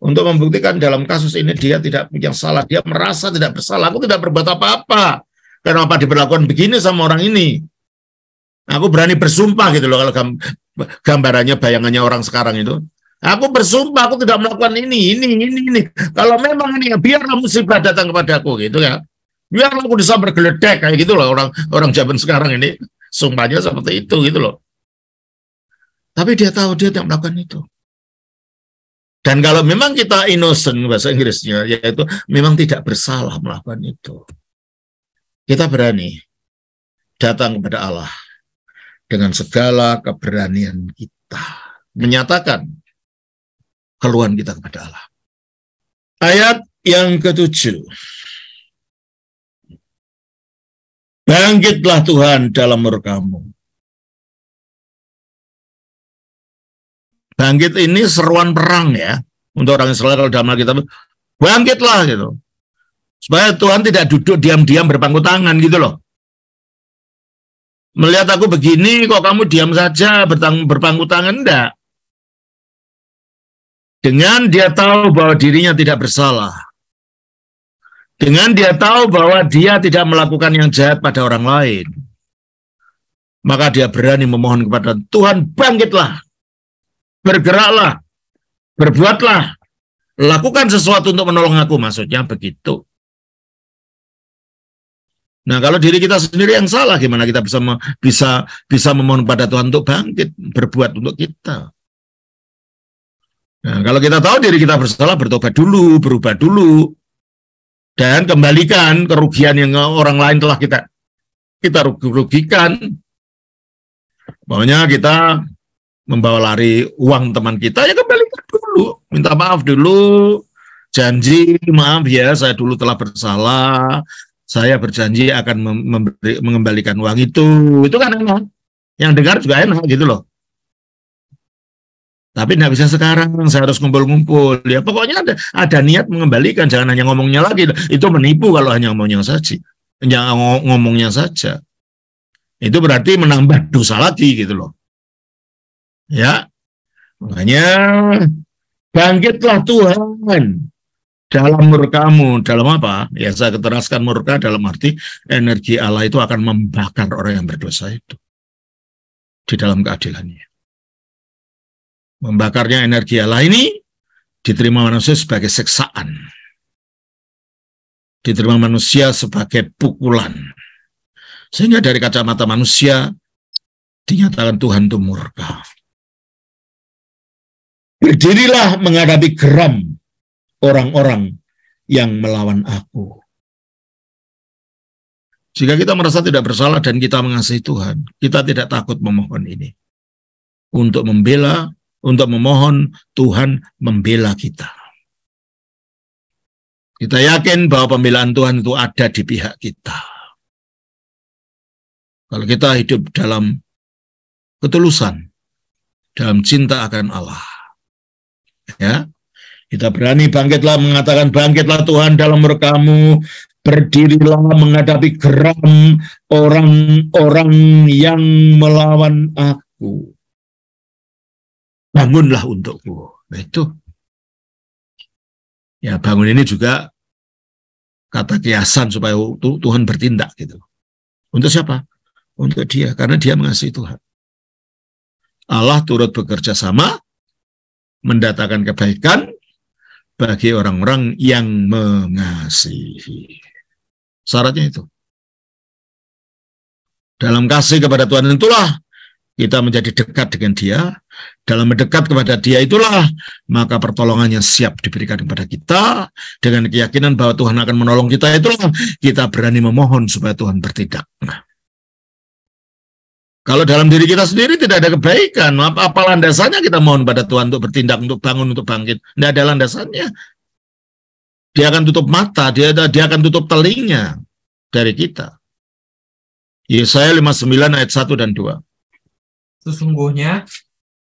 Untuk membuktikan dalam kasus ini dia tidak punya salah. Dia merasa tidak bersalah. Aku tidak berbuat apa-apa. Kenapa diperlakukan begini sama orang ini? Aku berani bersumpah gitu loh. Kalau gambarannya, bayangannya orang sekarang itu. Aku bersumpah aku tidak melakukan ini. Kalau memang ini, biarlah musibah datang kepadaku gitu ya. Biar aku bisa bergeledek kayak gitu loh orang zaman sekarang ini. Sumpahnya seperti itu gitu loh. Tapi dia tahu dia tidak melakukan itu. Dan kalau memang kita innocent bahasa Inggrisnya, yaitu memang tidak bersalah melakukan itu. Kita berani datang kepada Allah dengan segala keberanian kita. Menyatakan keluhan kita kepada Allah. Ayat yang ke-7. Bangkitlah Tuhan dalam murkamu. Bangkit ini seruan perang ya. Untuk orang Israel kalau dalam Alkitab, bangkitlah gitu. Supaya Tuhan tidak duduk diam-diam berpangku tangan gitu loh. Melihat aku begini kok kamu diam saja berpangku tangan, enggak. Dengan dia tahu bahwa dirinya tidak bersalah. Dengan dia tahu bahwa dia tidak melakukan yang jahat pada orang lain, maka dia berani memohon kepada Tuhan, bangkitlah, bergeraklah, berbuatlah, lakukan sesuatu untuk menolong aku, maksudnya begitu. Nah, kalau diri kita sendiri yang salah, gimana kita bisa memohon pada Tuhan untuk bangkit, berbuat untuk kita? Nah, kalau kita tahu diri kita bersalah, bertobat dulu, berubah dulu. Dan kembalikan kerugian yang orang lain telah kita rugikan. Maunya kita membawa lari uang teman kita, ya kembalikan dulu. Minta maaf dulu. Janji, maaf ya, saya dulu telah bersalah. Saya berjanji akan mengembalikan uang itu. Itu kan enak. Yang dengar juga enak gitu loh. Tapi tidak bisa sekarang, saya harus ngumpul-ngumpul. Ya pokoknya ada niat mengembalikan, jangan hanya ngomongnya lagi. Itu menipu kalau hanya ngomongnya saja. Itu berarti menambah dosa lagi gitu loh. Ya, makanya bangkitlah Tuhan dalam murkamu, dalam apa? Ya saya keteraskan murka dalam arti energi Allah itu akan membakar orang yang berdosa itu di dalam keadilannya. Membakarnya energi Allah ini diterima manusia sebagai siksaan, diterima manusia sebagai pukulan, sehingga dari kacamata manusia dinyatakan Tuhan itu murka. Berdirilah menghadapi geram orang-orang yang melawan aku. Jika kita merasa tidak bersalah dan kita mengasihi Tuhan, kita tidak takut memohon ini. Untuk memohon Tuhan membela kita. Kita yakin bahwa pembelaan Tuhan itu ada di pihak kita. Kalau kita hidup dalam ketulusan, dalam cinta akan Allah, ya, kita berani bangkitlah, mengatakan bangkitlah Tuhan dalam murkamu, berdirilah menghadapi geram orang-orang yang melawan aku. Bangunlah untukku. Nah itu. Ya bangun ini juga kata kiasan supaya Tuhan bertindak gitu. Untuk siapa? Untuk dia, karena dia mengasihi Tuhan. Allah turut bekerja sama, mendatangkan kebaikan bagi orang-orang yang mengasihi. Syaratnya itu. Dalam kasih kepada Tuhan itulah kita menjadi dekat dengan dia. Dalam mendekat kepada dia itulah maka pertolongannya siap diberikan kepada kita. Dengan keyakinan bahwa Tuhan akan menolong kita, itulah kita berani memohon supaya Tuhan bertindak. Kalau dalam diri kita sendiri tidak ada kebaikan, apa landasannya kita mohon pada Tuhan untuk bertindak, untuk bangun, untuk bangkit? Tidak ada landasannya. Dia akan tutup mata, dia akan tutup telinga dari kita. Yesaya 59 ayat 1 dan 2. Sesungguhnya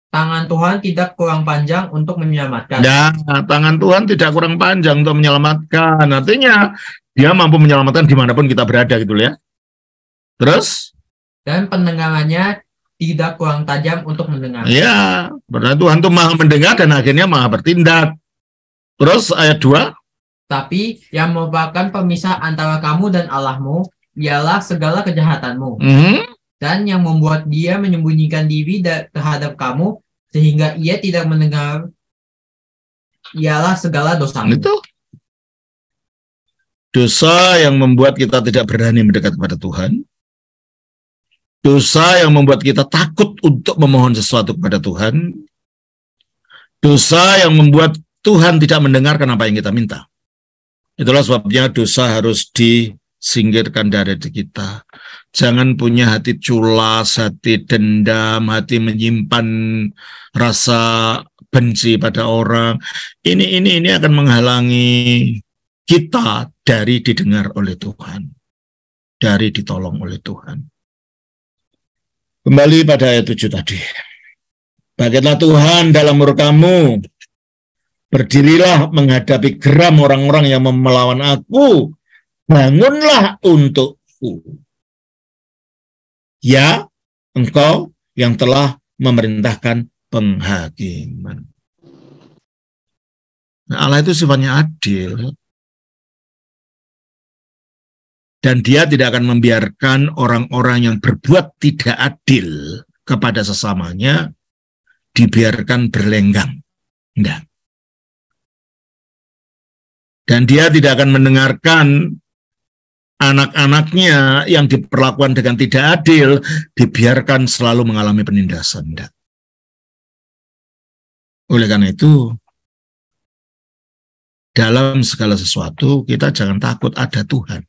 tangan Tuhan tidak kurang panjang untuk menyelamatkan. Ya, tangan Tuhan tidak kurang panjang untuk menyelamatkan. Artinya dia mampu menyelamatkan dimanapun kita berada gitu ya. Terus? Dan pendengarannya tidak kurang tajam untuk mendengar. Ya, berarti Tuhan itu maha mendengar dan akhirnya maha bertindak. Terus ayat 2. Tapi yang merupakan pemisah antara kamu dan Allahmu ialah segala kejahatanmu. Dan yang membuat dia menyembunyikan diri terhadap kamu sehingga ia tidak mendengar ialah segala dosamu. Itu dosa yang membuat kita tidak berani mendekat kepada Tuhan. Dosa yang membuat kita takut untuk memohon sesuatu kepada Tuhan. Dosa yang membuat Tuhan tidak mendengarkan apa yang kita minta. Itulah sebabnya dosa harus disingkirkan dari kita. Jangan punya hati culas, hati dendam, hati menyimpan rasa benci pada orang. Ini akan menghalangi kita dari didengar oleh Tuhan, dari ditolong oleh Tuhan. Kembali pada ayat 7 tadi. Bangkitlah Tuhan dalam murkamu, berdirilah menghadapi geram orang-orang yang melawan aku, bangunlah untukku. Ya, engkau yang telah memerintahkan penghakiman. Nah, Allah itu sifatnya adil. Dan dia tidak akan membiarkan orang-orang yang berbuat tidak adil kepada sesamanya dibiarkan berlenggang. Tidak. Dan dia tidak akan mendengarkan anak-anaknya yang diperlakukan dengan tidak adil dibiarkan selalu mengalami penindasan. Tidak. Oleh karena itu, dalam segala sesuatu kita jangan takut ada Tuhan.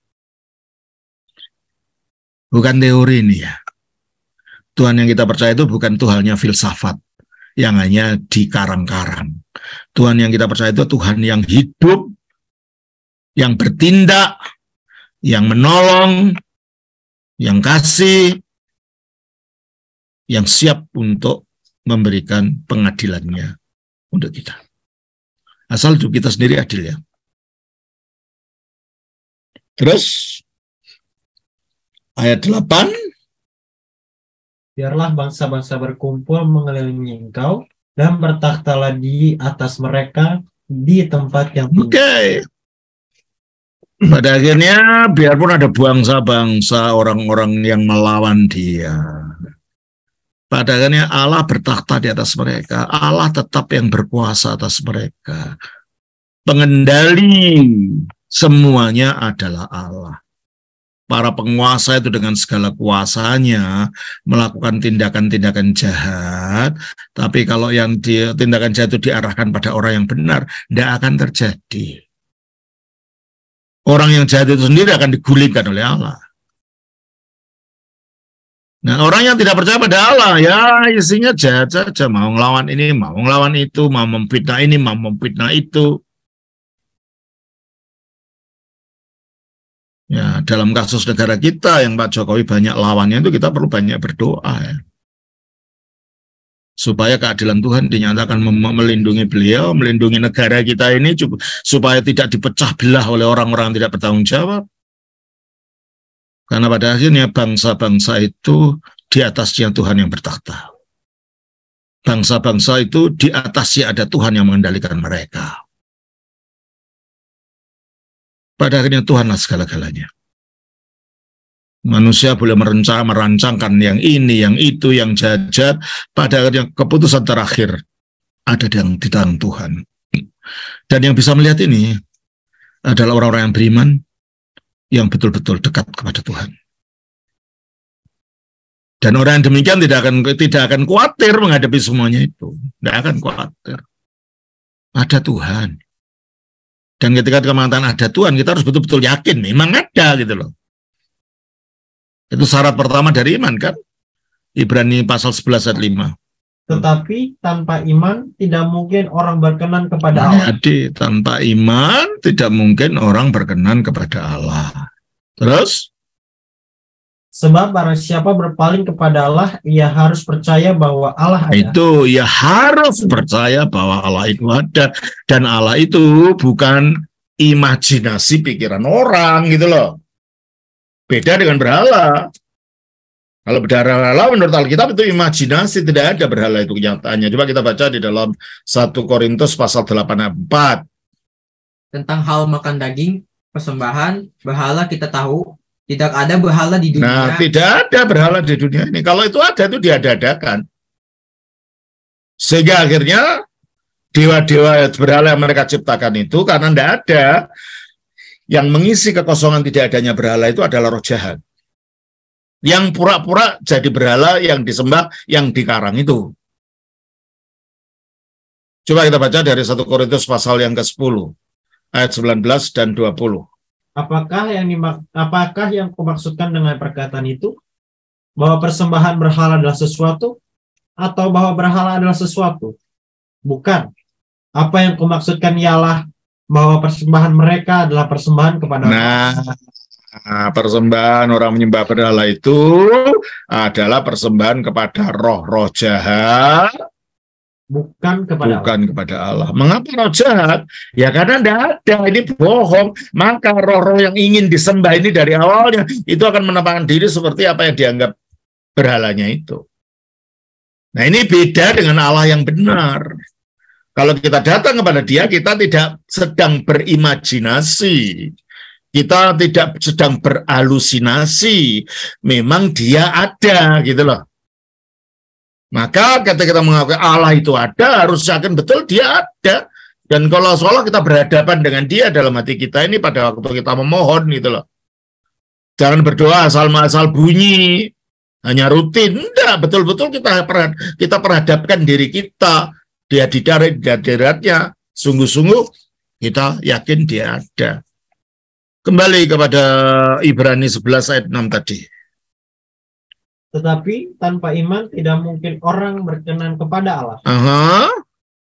Bukan teori ini ya. Tuhan yang kita percaya itu bukan Tuhannya filsafat yang hanya dikarang-karang. Tuhan yang kita percaya itu Tuhan yang hidup, yang bertindak, yang menolong, yang kasih, yang siap untuk memberikan pengadilannya untuk kita. Asal hidup kita sendiri adil ya. Terus ayat 8. Biarlah bangsa-bangsa berkumpul mengelilingi engkau dan bertakhtalah di atas mereka, di tempat yang tinggi. Oke. Pada akhirnya biarpun ada bangsa-bangsa orang-orang yang melawan dia, pada akhirnya Allah bertakhta di atas mereka. Allah tetap yang berkuasa atas mereka. Pengendali semuanya adalah Allah. Para penguasa itu dengan segala kuasanya melakukan tindakan-tindakan jahat, tapi kalau yang tindakan jahat itu diarahkan pada orang yang benar, tidak akan terjadi. Orang yang jahat itu sendiri akan digulingkan oleh Allah. Nah, orang yang tidak percaya pada Allah, ya isinya jahat saja, mau ngelawan ini, mau ngelawan itu, mau memfitnah ini, mau memfitnah itu. Ya, dalam kasus negara kita yang Pak Jokowi banyak lawannya itu kita perlu banyak berdoa ya. Supaya keadilan Tuhan dinyatakan melindungi beliau, melindungi negara kita ini supaya tidak dipecah belah oleh orang-orang yang tidak bertanggung jawab. Karena pada akhirnya bangsa-bangsa itu di atasnya Tuhan yang bertakhta. Bangsa-bangsa itu di atasnya ada Tuhan yang mengendalikan mereka. Pada akhirnya Tuhanlah segala-galanya. Manusia boleh merancangkan yang ini, yang itu, yang jahat. Pada akhirnya keputusan terakhir ada di tangan Tuhan. Dan yang bisa melihat ini adalah orang-orang yang beriman, yang betul-betul dekat kepada Tuhan. Dan orang yang demikian tidak akan khawatir menghadapi semuanya itu. Tidak akan khawatir. Ada Tuhan. Dan ketika kita mengatakan ada Tuhan, kita harus betul-betul yakin memang ada gitu loh. Itu syarat pertama dari iman kan? Ibrani pasal 11 ayat 5. Tetapi tanpa iman tidak mungkin orang berkenan kepada Allah. Jadi tanpa iman tidak mungkin orang berkenan kepada Allah. Terus? Sebab barang siapa berpaling kepada Allah, ia harus percaya bahwa Allah ada. Itu, ia harus percaya bahwa Allah itu ada. Dan Allah itu bukan imajinasi pikiran orang gitu loh. Beda dengan berhala. Kalau berhala menurut Alkitab itu imajinasi, tidak ada berhala itu kenyataannya. Coba kita baca di dalam 1 Korintus pasal 8 ayat 4. Tentang hal makan daging, persembahan, berhala kita tahu, tidak ada berhala di dunia. Nah, tidak ada berhala di dunia ini. Kalau itu ada, itu diada-adakan. Sehingga akhirnya dewa-dewa berhala yang mereka ciptakan itu, karena tidak ada, yang mengisi kekosongan tidak adanya berhala itu adalah roh jahat. Yang pura-pura jadi berhala yang disembah, yang dikarang itu. Coba kita baca dari 1 Korintus pasal yang ke-10, ayat 19 dan 20. Apakah yang kumaksudkan dengan perkataan itu? Bahwa persembahan berhala adalah sesuatu? Atau bahwa berhala adalah sesuatu? Bukan. Apa yang kumaksudkan ialah bahwa persembahan mereka adalah persembahan kepada Allah. Nah, persembahan orang menyembah berhala itu adalah persembahan kepada roh-roh jahat, bukan kepada Allah. Mengapa roh jahat? Ya karena tidak ada, ini bohong. Maka roh-roh yang ingin disembah ini dari awalnya itu akan menampakkan diri seperti apa yang dianggap berhalanya itu. Nah, ini beda dengan Allah yang benar. Kalau kita datang kepada dia, kita tidak sedang berimajinasi. Kita tidak sedang berhalusinasi. Memang dia ada, gitu loh. Maka ketika kita mengakui Allah itu ada, harus yakin betul dia ada. Dan kalau seolah kita berhadapan dengan dia dalam hati kita ini pada waktu kita memohon, gitu loh. Jangan berdoa asal bunyi, hanya rutin. Enggak, betul-betul kita perhadapkan diri kita. Dia di daratnya, sungguh-sungguh kita yakin dia ada. Kembali kepada Ibrani 11 ayat 6 tadi. Tetapi tanpa iman tidak mungkin orang berkenan kepada Allah.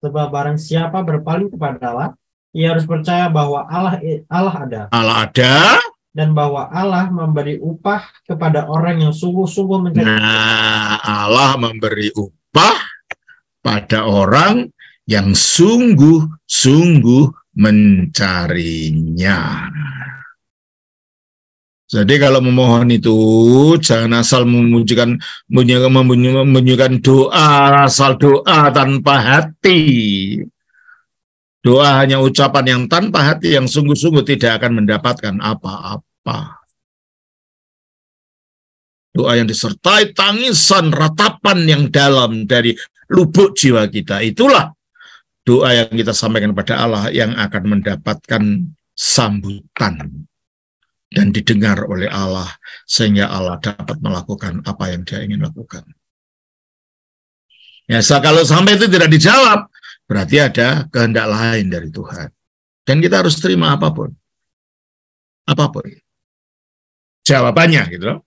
Sebab barang siapa berpaling kepada Allah, ia harus percaya bahwa Allah ada. Allah ada. Dan bahwa Allah memberi upah kepada orang yang sungguh-sungguh mencari. Nah, Allah memberi upah pada orang yang sungguh-sungguh mencarinya. Jadi kalau memohon itu jangan asal membunyikan doa, asal doa tanpa hati. Doa hanya ucapan yang tanpa hati yang sungguh-sungguh tidak akan mendapatkan apa-apa. Doa yang disertai tangisan, ratapan yang dalam dari lubuk jiwa kita. Itulah doa yang kita sampaikan kepada Allah yang akan mendapatkan sambutan dan didengar oleh Allah sehingga Allah dapat melakukan apa yang Dia ingin lakukan. Ya, kalau sampai itu tidak dijawab, berarti ada kehendak lain dari Tuhan. Dan kita harus terima apapun. Apapun. Jawabannya gitu loh.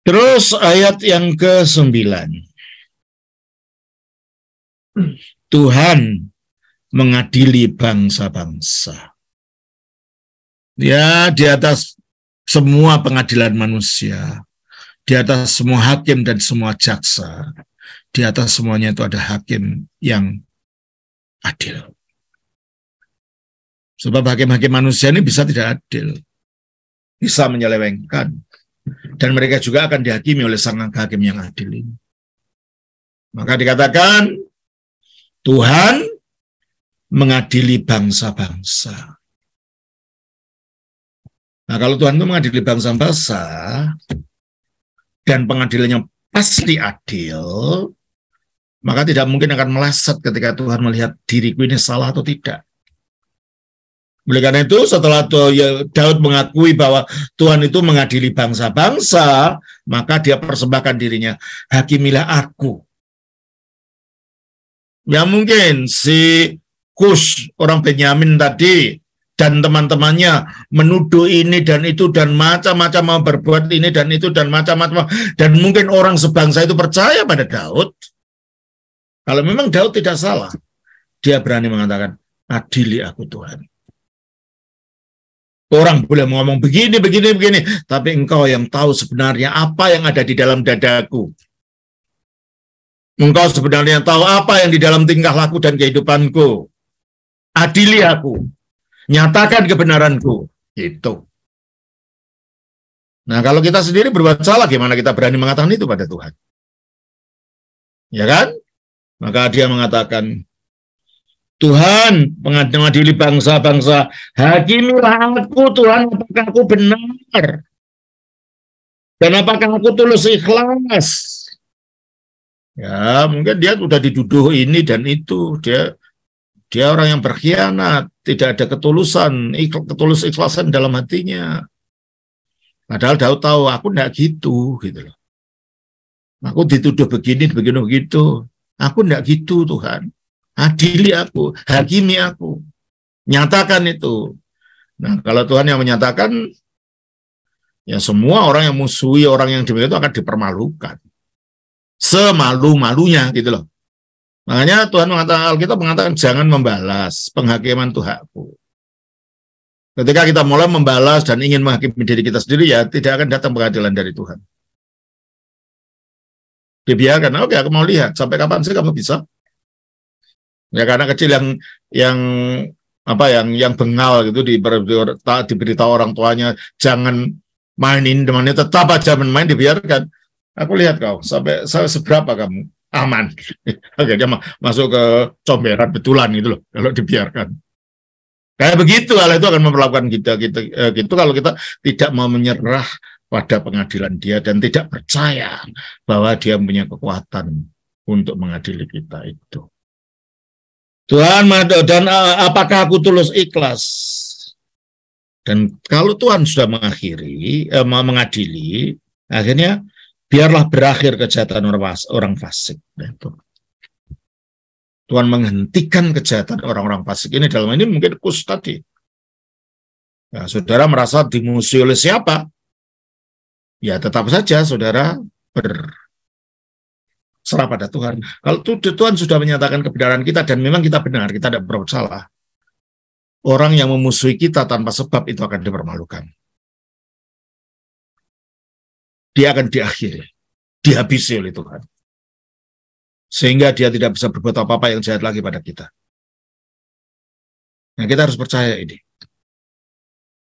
Terus ayat yang ke-9. Tuhan mengadili bangsa-bangsa. Ya, di atas semua pengadilan manusia, di atas semua hakim dan semua jaksa, di atas semuanya itu ada hakim yang adil. Sebab hakim-hakim manusia ini bisa tidak adil, bisa menyelewengkan, dan mereka juga akan dihakimi oleh sang hakim yang adil ini. Maka dikatakan Tuhan mengadili bangsa-bangsa. Nah, kalau Tuhan itu mengadili bangsa-bangsa dan pengadilannya pasti adil, maka tidak mungkin akan meleset ketika Tuhan melihat diriku ini salah atau tidak. Oleh karena itu, setelah Daud mengakui bahwa Tuhan itu mengadili bangsa-bangsa, maka dia persembahkan dirinya, hakimilah aku. Ya mungkin si Kus, orang Benyamin tadi, dan teman-temannya menuduh ini dan itu, dan macam-macam mau berbuat ini dan itu, dan macam-macam. Dan mungkin orang sebangsa itu percaya pada Daud. Kalau memang Daud tidak salah, dia berani mengatakan, adili aku Tuhan. Orang boleh ngomong begini, tapi engkau yang tahu sebenarnya apa yang ada di dalam dadaku. Engkau sebenarnya tahu apa yang di dalam tingkah laku dan kehidupanku. Adili aku. Nyatakan kebenaranku. Itu. Nah, kalau kita sendiri berbuat salah, gimana kita berani mengatakan itu pada Tuhan? Ya kan? Maka dia mengatakan, Tuhan mengadili bangsa-bangsa, hakimilah aku Tuhan, apakah aku benar? Dan apakah aku tulus ikhlas? Ya, mungkin dia sudah dituduh ini dan itu. Dia orang yang berkhianat, tidak ada ketulusan, ketulus ikhlasan dalam hatinya. Padahal Daud tahu, aku enggak gitu loh. Aku dituduh begini, begitu. Aku enggak gitu, Tuhan. Adili aku, hakimi aku. Nyatakan itu. Nah, kalau Tuhan yang menyatakan, ya semua orang yang musuhi orang yang demikian itu akan dipermalukan. Semalu-malunya gitu loh. Makanya Tuhan mengatakan, Alkitab mengatakan jangan membalas, penghakiman itu hakku. Ketika kita mulai membalas dan ingin menghakimi diri kita sendiri, ya tidak akan datang pengadilan dari Tuhan. Dibiarkan, oke aku mau lihat, sampai kapan sih kamu bisa? Ya karena kecil yang bengal gitu diberitahu orang tuanya jangan mainin temannya, tetap aja main, dibiarkan. Aku lihat kau sampai seberapa kamu aman. Oke, dia masuk ke comberan betulan gitu loh kalau dibiarkan. Kayak begitu Allah itu akan memperlakukan kita gitu kalau kita tidak mau menyerah pada pengadilan dia dan tidak percaya bahwa dia punya kekuatan untuk mengadili kita itu. Tuhan, dan apakah aku tulus ikhlas? Dan kalau Tuhan sudah mengadili, akhirnya biarlah berakhir kejahatan orang fasik. Tuhan menghentikan kejahatan orang-orang fasik ini, dalam ini mungkin Kus tadi. Nah, saudara merasa dimusuhi oleh siapa? Ya tetap saja saudara serah pada Tuhan. Kalau Tuhan sudah menyatakan kebenaran kita dan memang kita benar, kita tidak berbuat salah, orang yang memusuhi kita tanpa sebab itu akan dipermalukan. Dia akan diakhiri, dihabisi oleh Tuhan. Sehingga dia tidak bisa berbuat apa-apa yang jahat lagi pada kita. Nah, kita harus percaya ini.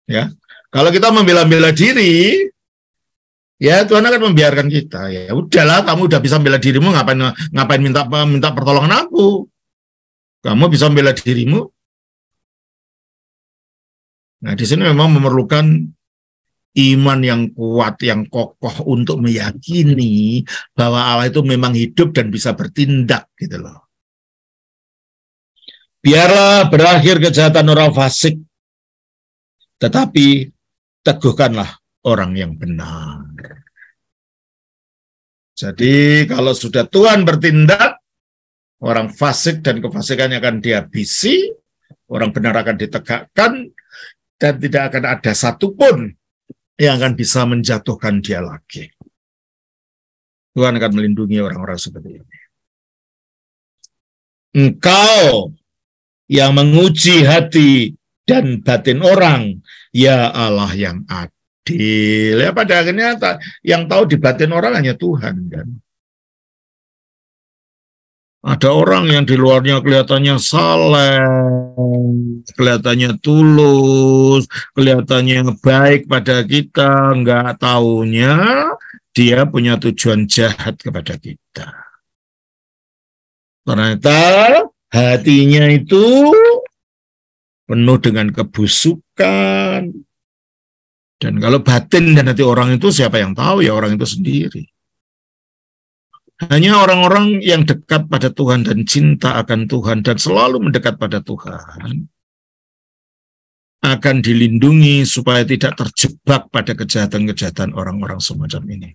Ya, kalau kita membela-bela diri, ya Tuhan akan membiarkan kita. Ya udahlah, kamu udah bisa bela dirimu, ngapain minta pertolongan aku? Kamu bisa membela dirimu. Nah, di sini memang memerlukan iman yang kuat, yang kokoh untuk meyakini bahwa Allah itu memang hidup dan bisa bertindak gitu loh. Biarlah berakhir kejahatan orang fasik, tetapi teguhkanlah orang yang benar. Jadi kalau sudah Tuhan bertindak, orang fasik dan kefasikannya akan dihabisi, orang benar akan ditegakkan, dan tidak akan ada satupun yang akan bisa menjatuhkan dia lagi. Tuhan akan melindungi orang-orang seperti ini. Engkau yang menguji hati dan batin orang, ya Allah yang adil. Ya pada akhirnya yang tahu di batin orang hanya Tuhan kan. Ada orang yang di luarnya kelihatannya saleh, kelihatannya tulus, kelihatannya baik pada kita, nggak taunya dia punya tujuan jahat kepada kita. Ternyata hatinya itu penuh dengan kebusukan. Dan kalau batin dan hati orang itu siapa yang tahu? Ya orang itu sendiri. Hanya orang-orang yang dekat pada Tuhan dan cinta akan Tuhan dan selalu mendekat pada Tuhan akan dilindungi supaya tidak terjebak pada kejahatan-kejahatan orang-orang semacam ini.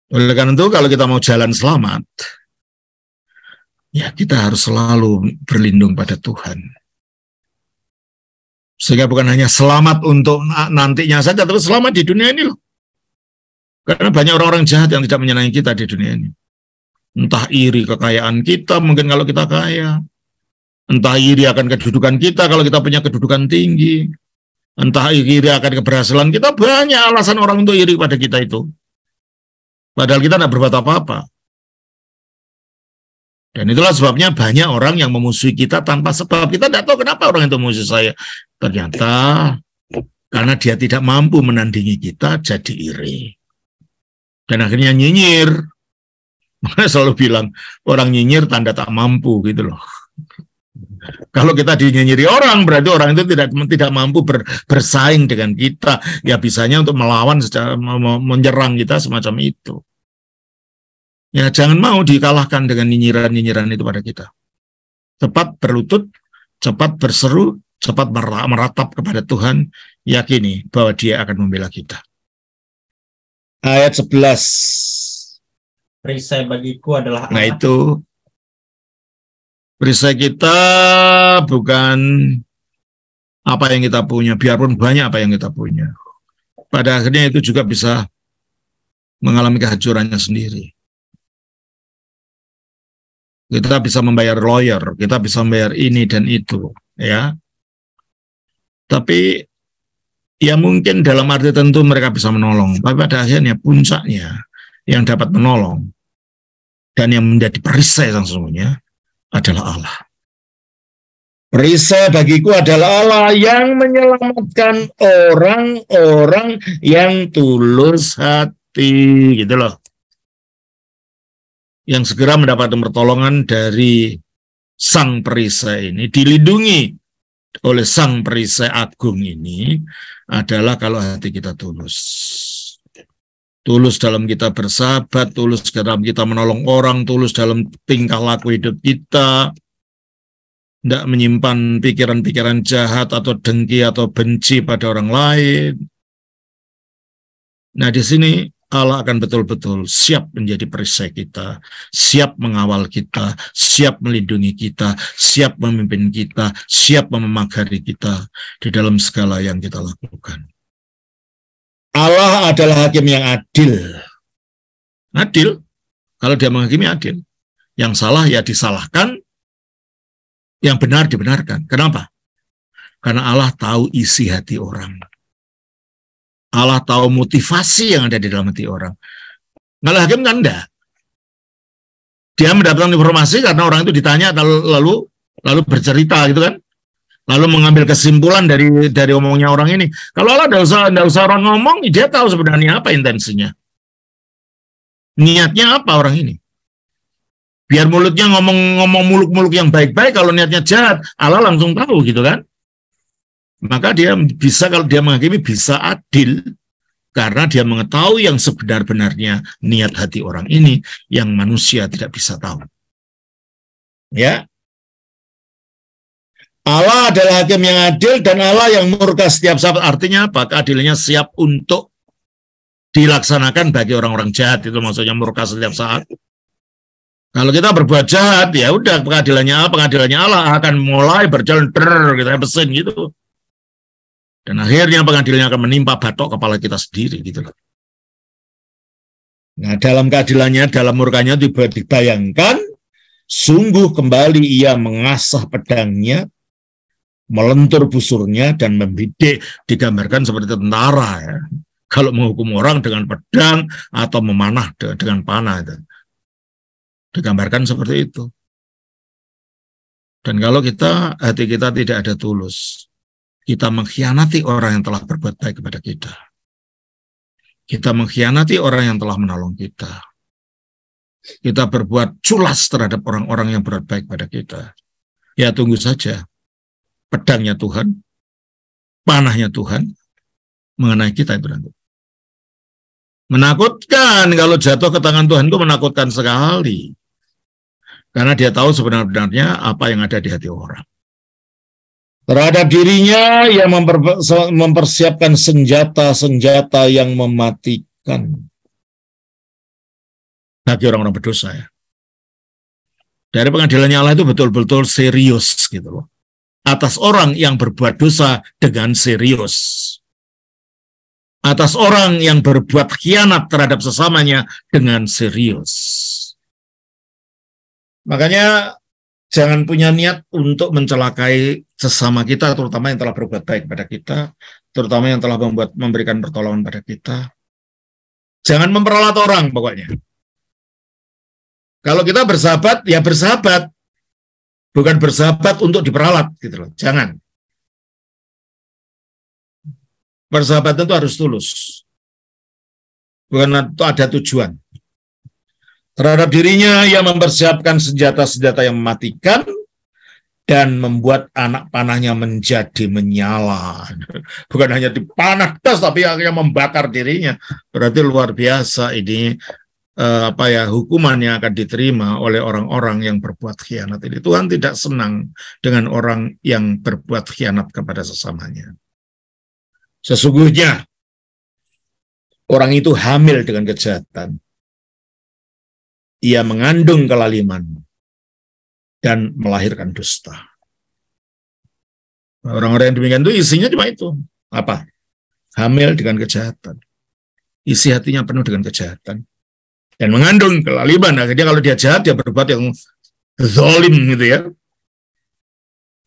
Oleh karena itu kalau kita mau jalan selamat, ya kita harus selalu berlindung pada Tuhan. Sehingga bukan hanya selamat untuk nantinya saja, tapi selamat di dunia ini loh. Karena banyak orang-orang jahat yang tidak menyenangi kita di dunia ini. Entah iri kekayaan kita, mungkin kalau kita kaya. Entah iri akan kedudukan kita, kalau kita punya kedudukan tinggi. Entah iri akan keberhasilan kita, banyak alasan orang untuk iri pada kita itu. Padahal kita tidak berbuat apa-apa. Dan itulah sebabnya banyak orang yang memusuhi kita tanpa sebab. Kita tidak tahu kenapa orang itu memusuhi saya. Ternyata karena dia tidak mampu menandingi kita, jadi iri. Dan akhirnya nyinyir. Makanya selalu bilang, orang nyinyir tanda tak mampu gitu loh. Kalau kita dinyinyiri orang, berarti orang itu tidak mampu bersaing dengan kita. Ya bisanya untuk melawan, menyerang kita semacam itu. Ya jangan mau dikalahkan dengan nyinyiran-nyinyiran itu pada kita. Cepat berlutut, cepat berseru, cepat meratap kepada Tuhan, yakini bahwa Dia akan membela kita. Ayat 11. Perisai bagiku adalah Allah. Nah itu, perisai kita bukan apa yang kita punya, biarpun banyak apa yang kita punya. Pada akhirnya itu juga bisa mengalami kehancurannya sendiri. Kita bisa membayar lawyer, kita bisa membayar ini dan itu, ya. Tapi ya mungkin dalam arti tentu mereka bisa menolong, tapi pada akhirnya puncaknya yang dapat menolong dan yang menjadi perisai sesungguhnya adalah Allah. Perisai bagiku adalah Allah yang menyelamatkan orang-orang yang tulus hati, gitu loh. Yang segera mendapat pertolongan dari sang perisai ini, dilindungi oleh sang perisai agung ini adalah kalau hati kita tulus. Tulus dalam kita bersahabat, tulus dalam kita menolong orang, tulus dalam tingkah laku hidup kita. Tidak menyimpan pikiran-pikiran jahat atau dengki atau benci pada orang lain. Nah di sini Allah akan betul-betul siap menjadi perisai kita, siap mengawal kita, siap melindungi kita, siap memimpin kita, siap memagari kita di dalam segala yang kita lakukan. Allah adalah hakim yang adil. Adil, kalau dia menghakimi adil. Yang salah ya disalahkan, yang benar dibenarkan. Kenapa? Karena Allah tahu isi hati orang. Allah tahu motivasi yang ada di dalam hati orang. Kalau hakim kan enggak. Dia mendapatkan informasi karena orang itu ditanya lalu bercerita gitu kan. Lalu mengambil kesimpulan dari omongnya orang ini. Kalau Allah enggak usah orang ngomong, dia tahu sebenarnya apa intensinya. Niatnya apa orang ini. Biar mulutnya ngomong muluk-muluk yang baik-baik, kalau niatnya jahat, Allah langsung tahu gitu kan. Maka dia bisa, kalau dia menghakimi, bisa adil. Karena dia mengetahui yang sebenar-benarnya niat hati orang ini yang manusia tidak bisa tahu. Ya. Allah adalah hakim yang adil dan Allah yang murka setiap saat. Artinya apa? Keadilannya siap untuk dilaksanakan bagi orang-orang jahat. Itu maksudnya murka setiap saat. Kalau kita berbuat jahat, ya udah pengadilannya Allah akan mulai berjalan kita mesin gitu. Dan akhirnya pengadilannya akan menimpa batok kepala kita sendiri gitu loh. Nah, dalam keadilannya, dalam murkanya dibayangkan, sungguh kembali ia mengasah pedangnya, melentur busurnya dan membidik, digambarkan seperti tentara ya. Kalau menghukum orang dengan pedang atau memanah dengan panah itu. Digambarkan seperti itu. Dan kalau hati kita tidak ada tulus, kita mengkhianati orang yang telah berbuat baik kepada kita. Kita mengkhianati orang yang telah menolong kita. Kita berbuat culas terhadap orang-orang yang berbuat baik pada kita. Ya tunggu saja. Pedangnya Tuhan, panahnya Tuhan, mengenai kita itu nanti. Menakutkan, kalau jatuh ke tangan Tuhan itu menakutkan sekali. Karena dia tahu sebenarnya apa yang ada di hati orang. Terhadap dirinya yang mempersiapkan senjata-senjata yang mematikan bagi orang-orang berdosa ya. Dari pengadilannya Allah itu betul-betul serius gitu loh. Atas orang yang berbuat dosa dengan serius. Atas orang yang berbuat khianat terhadap sesamanya dengan serius. Makanya jangan punya niat untuk mencelakai sesama kita, terutama yang telah berbuat baik pada kita, terutama yang telah memberikan pertolongan pada kita. Jangan memperalat orang pokoknya. Kalau kita bersahabat, ya bersahabat. Bukan bersahabat untuk diperalat gitu loh. Jangan. Persahabatan itu harus tulus. Bukan itu ada tujuan. Terhadap dirinya ia mempersiapkan senjata-senjata yang mematikan dan membuat anak panahnya menjadi menyala. Bukan hanya dipanah das, tapi akhirnya membakar dirinya. Berarti luar biasa ini hukuman yang akan diterima oleh orang-orang yang berbuat khianat ini. Tuhan tidak senang dengan orang yang berbuat khianat kepada sesamanya. Sesungguhnya orang itu hamil dengan kejahatan. Ia mengandung kelaliman dan melahirkan dusta. Orang-orang yang demikian itu isinya cuma itu. Apa? Hamil dengan kejahatan. Isi hatinya penuh dengan kejahatan. Dan mengandung kelaliman. Akhirnya kalau dia jahat, dia berbuat yang zalim gitu ya.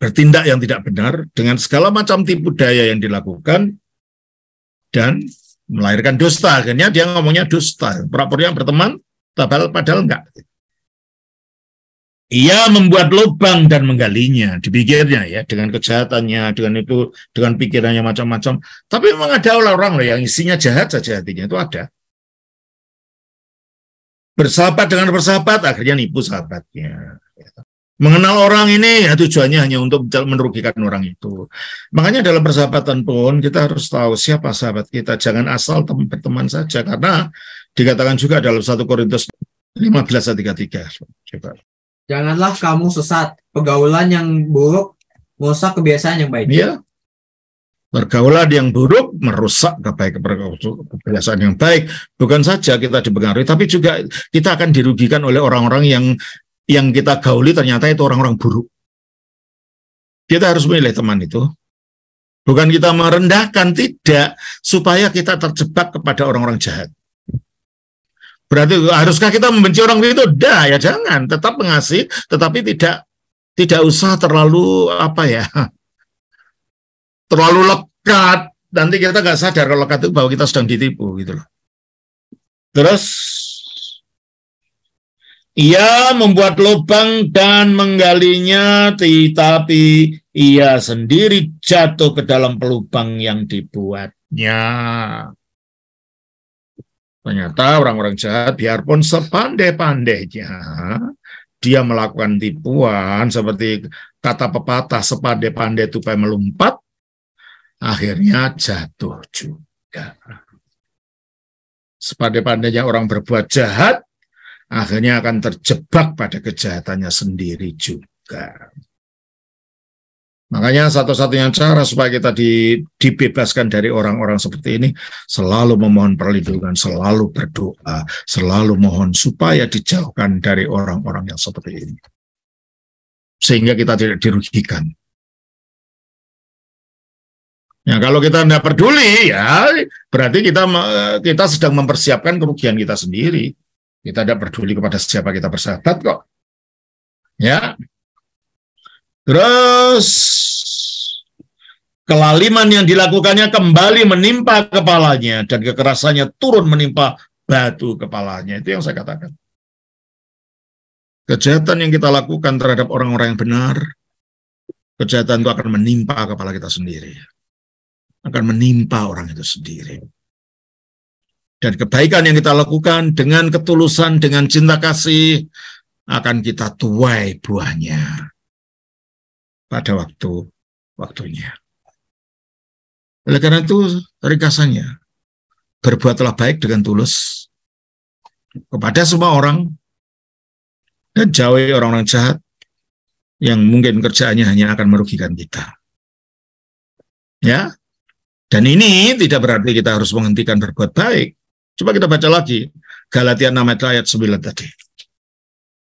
Bertindak yang tidak benar dengan segala macam tipu daya yang dilakukan dan melahirkan dusta. Akhirnya dia ngomongnya dusta. Pura-pura yang berteman, padahal enggak. Ia membuat lubang dan menggalinya, dipikirnya ya, dengan kejahatannya, dengan pikirannya macam-macam. Tapi memang ada orang loh yang isinya jahat saja hatinya, itu ada. Bersahabat dengan bersahabat, akhirnya nipu sahabatnya. Mengenal orang ini ya tujuannya hanya untuk merugikan orang itu. Makanya dalam persahabatan pun kita harus tahu siapa sahabat kita. Jangan asal berteman saja, karena dikatakan juga dalam 1 Korintus 15:33. Coba. Janganlah kamu sesat, pergaulan yang buruk merusak kebiasaan yang baik. Iya. Pergaulan yang buruk merusak kebiasaan yang baik. Bukan saja kita dipengaruhi, tapi juga kita akan dirugikan oleh orang-orang yang kita gauli ternyata itu orang-orang buruk. Kita harus memilih teman itu. Bukan kita merendahkan, tidak. Supaya kita terjebak kepada orang-orang jahat. Berarti haruskah kita membenci orang itu? Ya jangan. Tetap mengasihi, tetapi tidak usah terlalu terlalu lekat. Nanti kita nggak sadar kalau lekat itu bahwa kita sedang ditipu gitu loh. Terus ia membuat lubang dan menggalinya, tetapi ia sendiri jatuh ke dalam pelubang yang dibuatnya. Ternyata orang-orang jahat biarpun sepandai-pandainya, dia melakukan tipuan, seperti kata pepatah, sepandai-pandai tupai melompat, akhirnya jatuh juga. Sepandai-pandainya orang berbuat jahat, akhirnya akan terjebak pada kejahatannya sendiri juga. Makanya satu-satunya cara supaya kita dibebaskan dari orang-orang seperti ini, selalu memohon perlindungan, selalu berdoa, selalu mohon supaya dijauhkan dari orang-orang yang seperti ini. Sehingga kita tidak dirugikan. Ya, kalau kita tidak peduli, ya berarti kita sedang mempersiapkan kerugian kita sendiri. Kita tidak peduli kepada siapa kita bersahabat kok. Ya. Terus kelaliman yang dilakukannya kembali menimpa kepalanya dan kekerasannya turun menimpa batu kepalanya. Itu yang saya katakan. Kejahatan yang kita lakukan terhadap orang-orang yang benar, kejahatan itu akan menimpa kepala kita sendiri. Akan menimpa orang itu sendiri. Dan kebaikan yang kita lakukan dengan ketulusan, dengan cinta kasih, akan kita tuai buahnya pada waktunya. Oleh karena itu, ringkasannya, berbuatlah baik dengan tulus kepada semua orang dan jauhi orang-orang jahat yang mungkin kerjaannya hanya akan merugikan kita. Ya, dan ini tidak berarti kita harus menghentikan berbuat baik. Coba kita baca lagi Galatia 6 ayat 9 tadi.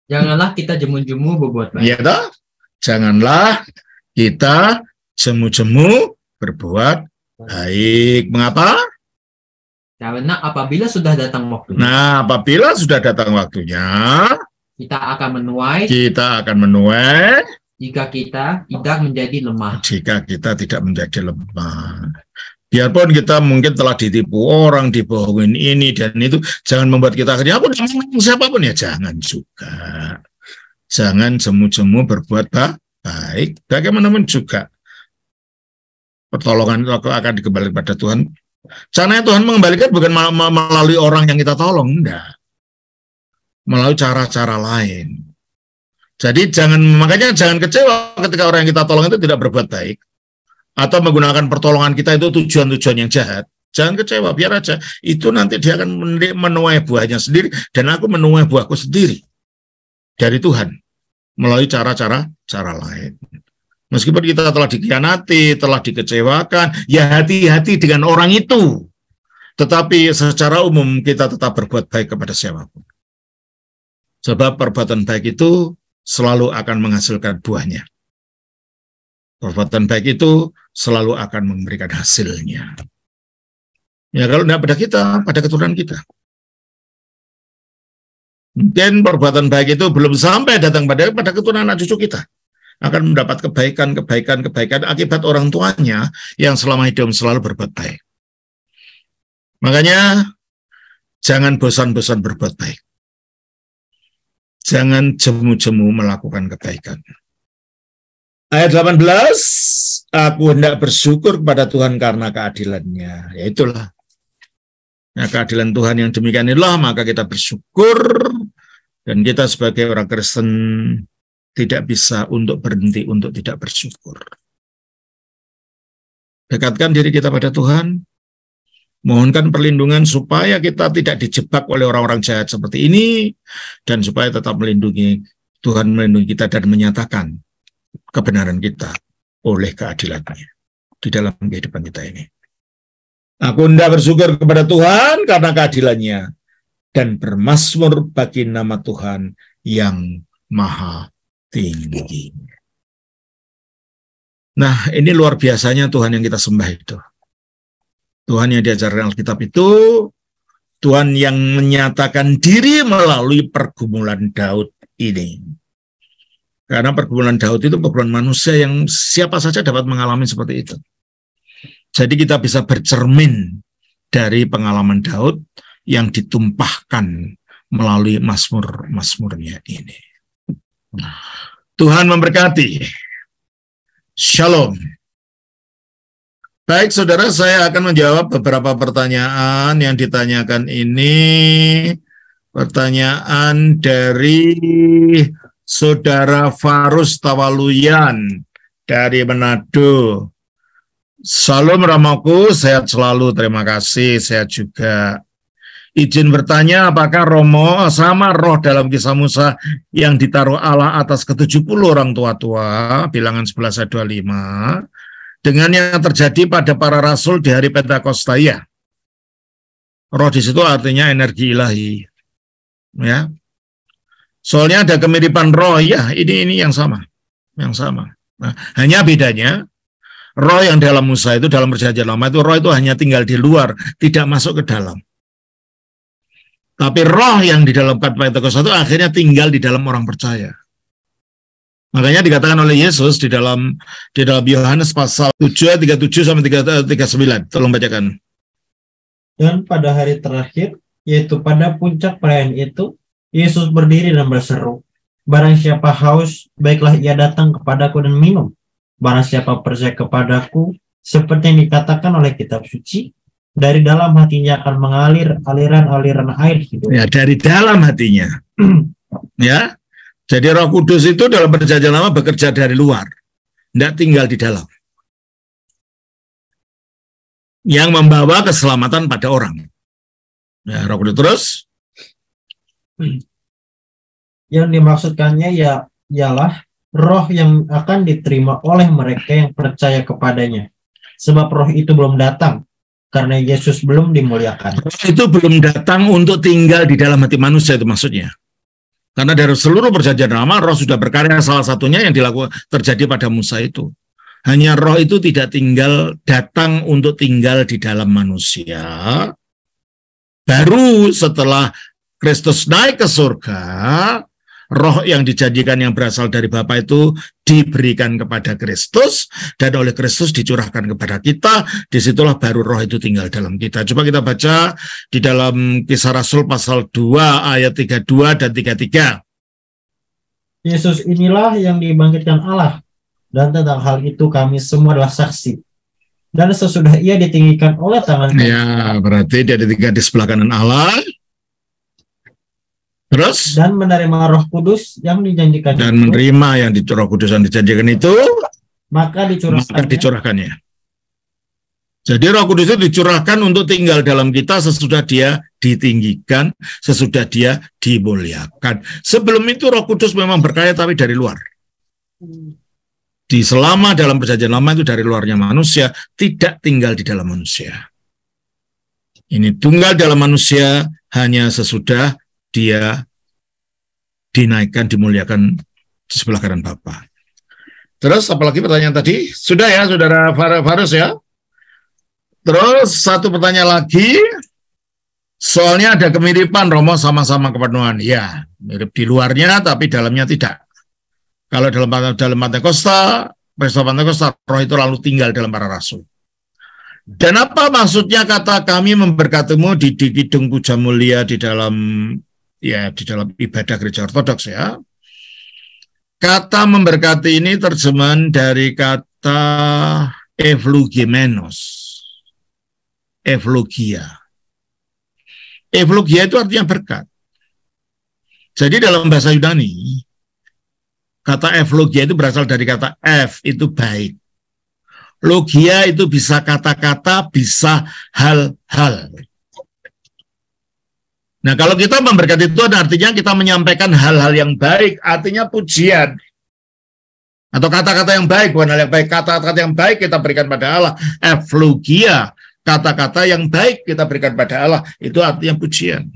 Janganlah kita jemu-jemu berbuat baik. Ya, toh? Janganlah kita jemu-jemu berbuat baik. Mengapa? Karena apabila sudah datang waktunya. Nah, apabila sudah datang waktunya, kita akan menuai. Jika kita tidak menjadi lemah. Jika kita tidak menjadi lemah. Biarpun kita mungkin telah ditipu orang, dibohongin ini dan itu, jangan membuat kita akhirnya aku siapapun ya, jangan juga. Jangan jemu-jemu berbuat baik. Bagaimanapun juga pertolongan itu akan dikembalikan pada Tuhan. Caranya Tuhan mengembalikan bukan melalui orang yang kita tolong, enggak. Melalui cara-cara lain. Jadi makanya jangan kecewa ketika orang yang kita tolong itu tidak berbuat baik atau menggunakan pertolongan kita itu tujuan-tujuan yang jahat. Jangan kecewa, biar aja. Itu nanti dia akan menuai buahnya sendiri dan aku menuai buahku sendiri dari Tuhan melalui cara-cara lain. Meskipun kita telah dikhianati, telah dikecewakan, ya hati-hati dengan orang itu. Tetapi secara umum kita tetap berbuat baik kepada siapapun. Sebab perbuatan baik itu selalu akan menghasilkan buahnya. Perbuatan baik itu selalu akan memberikan hasilnya. Ya kalau tidak pada kita, pada keturunan kita. Mungkin perbuatan baik itu belum sampai datang pada keturunan anak cucu kita. Akan mendapat kebaikan akibat orang tuanya yang selama hidup selalu berbuat baik. Makanya jangan bosan-bosan berbuat baik. Jangan jemu-jemu melakukan kebaikan. Ayat 18, aku hendak bersyukur kepada Tuhan karena keadilannya. Ya itulah. Ya, keadilan Tuhan yang demikian inilah, maka kita bersyukur. Dan kita sebagai orang Kristen tidak bisa untuk berhenti untuk tidak bersyukur. Dekatkan diri kita pada Tuhan. Mohonkan perlindungan supaya kita tidak dijebak oleh orang-orang jahat seperti ini. Dan supaya tetap Tuhan melindungi kita dan menyatakan kebenaran kita oleh keadilannya di dalam kehidupan kita ini. Aku hendak bersyukur kepada Tuhan karena keadilannya dan bermazmur bagi nama Tuhan yang maha tinggi. Nah, ini luar biasanya Tuhan yang kita sembah itu. Tuhan yang diajarkan Alkitab itu, Tuhan yang menyatakan diri melalui pergumulan Daud ini. Karena pergumulan Daud itu pergumulan manusia yang siapa saja dapat mengalami seperti itu. Jadi kita bisa bercermin dari pengalaman Daud yang ditumpahkan melalui mazmur-mazmurnya ini. Tuhan memberkati. Shalom. Baik, saudara, saya akan menjawab beberapa pertanyaan yang ditanyakan ini. Pertanyaan dari Saudara Farus Tawaluyan dari Manado. Salam Romoku, sehat selalu, terima kasih, sehat juga. Izin bertanya, apakah Romo sama roh dalam kisah Musa yang ditaruh Allah atas ke-70 orang tua-tua, bilangan 11 ayat 25, dengan yang terjadi pada para rasul di hari Pentakosta? Ya. Roh di situ artinya energi ilahi. Ya. Soalnya ada kemiripan roh, ya, ini yang sama. Yang sama. Nah, hanya bedanya roh yang dalam Musa itu, dalam perjanjian lama itu, roh itu hanya tinggal di luar, tidak masuk ke dalam. Tapi roh yang di dalam Pentakosta itu akhirnya tinggal di dalam orang percaya. Makanya dikatakan oleh Yesus di dalam Yohanes pasal 7, 37 sampai 39. Tolong bacakan. Dan pada hari terakhir, yaitu pada puncak perayaan itu, Yesus berdiri dan berseru, barang siapa haus, baiklah ia datang kepadaku dan minum. Barang siapa percaya kepadaku, seperti yang dikatakan oleh kitab suci, dari dalam hatinya akan mengalir aliran-aliran air hidup. Ya, dari dalam hatinya. Ya. Jadi Roh Kudus itu dalam perjanjian lama bekerja dari luar, tidak tinggal di dalam. Yang membawa keselamatan pada orang. Ya, Roh Kudus terus. Yang dimaksudkannya ialah roh yang akan diterima oleh mereka yang percaya kepadanya. Sebab roh itu belum datang, karena Yesus belum dimuliakan. Roh itu belum datang untuk tinggal di dalam hati manusia, itu maksudnya. Karena dari seluruh perjanjian lama, roh sudah berkarya, salah satunya yang dilakukan terjadi pada Musa itu. Hanya roh itu tidak datang untuk tinggal di dalam manusia. Baru setelah Kristus naik ke surga, roh yang dijanjikan yang berasal dari Bapa itu diberikan kepada Kristus, dan oleh Kristus dicurahkan kepada kita. Disitulah baru roh itu tinggal dalam kita. Coba kita baca di dalam Kisah Rasul pasal 2 ayat 32 dan 33. Yesus inilah yang dibangkitkan Allah, dan tentang hal itu kami semua adalah saksi. Dan sesudah ia ditinggikan oleh tangan kami. Ya, berarti dia ditinggikan di sebelah kanan Allah. Terus? Dan menerima Roh Kudus yang dijanjikan. Dan itu, menerima yang Roh Kudus yang dijanjikan itu, maka dicurahkannya. Jadi Roh Kudus itu dicurahkan untuk tinggal dalam kita sesudah dia ditinggikan, sesudah dia dimuliakan. Sebelum itu Roh Kudus memang berkarya tapi dari luar. Selama dalam perjanjian lama itu dari luarnya manusia, tidak tinggal di dalam manusia. Ini tunggal dalam manusia hanya sesudah dia dinaikkan, dimuliakan di sebelah kanan Bapa. Terus apalagi pertanyaan tadi? Sudah ya, Saudara Farus ya? Terus satu pertanyaan lagi, soalnya ada kemiripan Romo sama-sama kepenuhan. Ya, mirip di luarnya tapi dalamnya tidak. Kalau dalam Pentakosta, peristiwa Pentakosta, roh itu lalu tinggal dalam para rasul. Dan apa maksudnya kata kami memberkatimu di Kidung Puja Mulia di dalam ibadah gereja ortodoks ya. Kata memberkati ini terjemahan dari kata evlogimenos. Evlogia. Evlogia itu artinya berkat. Jadi dalam bahasa Yunani, kata evlogia itu berasal dari kata ev, itu baik. Logia itu bisa kata-kata, bisa hal-hal. Nah, kalau kita memberkati Tuhan artinya kita menyampaikan hal-hal yang baik, artinya pujian. Atau kata-kata yang baik, bukan hal yang baik. Kata-kata yang baik kita berikan pada Allah. Evlogia, kata-kata yang baik kita berikan pada Allah, itu artinya pujian.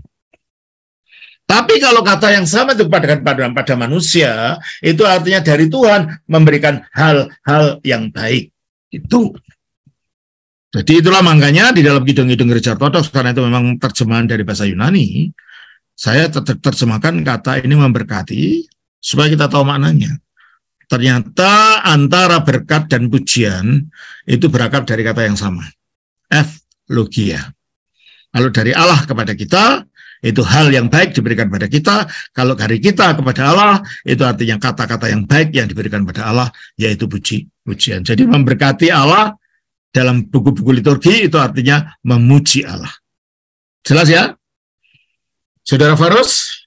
Tapi kalau kata yang sama itu pada manusia, itu artinya dari Tuhan memberikan hal-hal yang baik. Itu. Jadi itulah makanya di dalam Kidung-Kidung Gereja Ortodoks, karena itu memang terjemahan dari bahasa Yunani, saya terjemahkan kata ini memberkati, supaya kita tahu maknanya. Ternyata antara berkat dan pujian, itu berakar dari kata yang sama. Evlogia. Kalau dari Allah kepada kita, itu hal yang baik diberikan pada kita. Kalau dari kita kepada Allah, itu artinya kata-kata yang baik yang diberikan pada Allah, yaitu pujian. Jadi memberkati Allah, dalam buku-buku liturgi itu artinya memuji Allah. Jelas ya? Saudara Farus?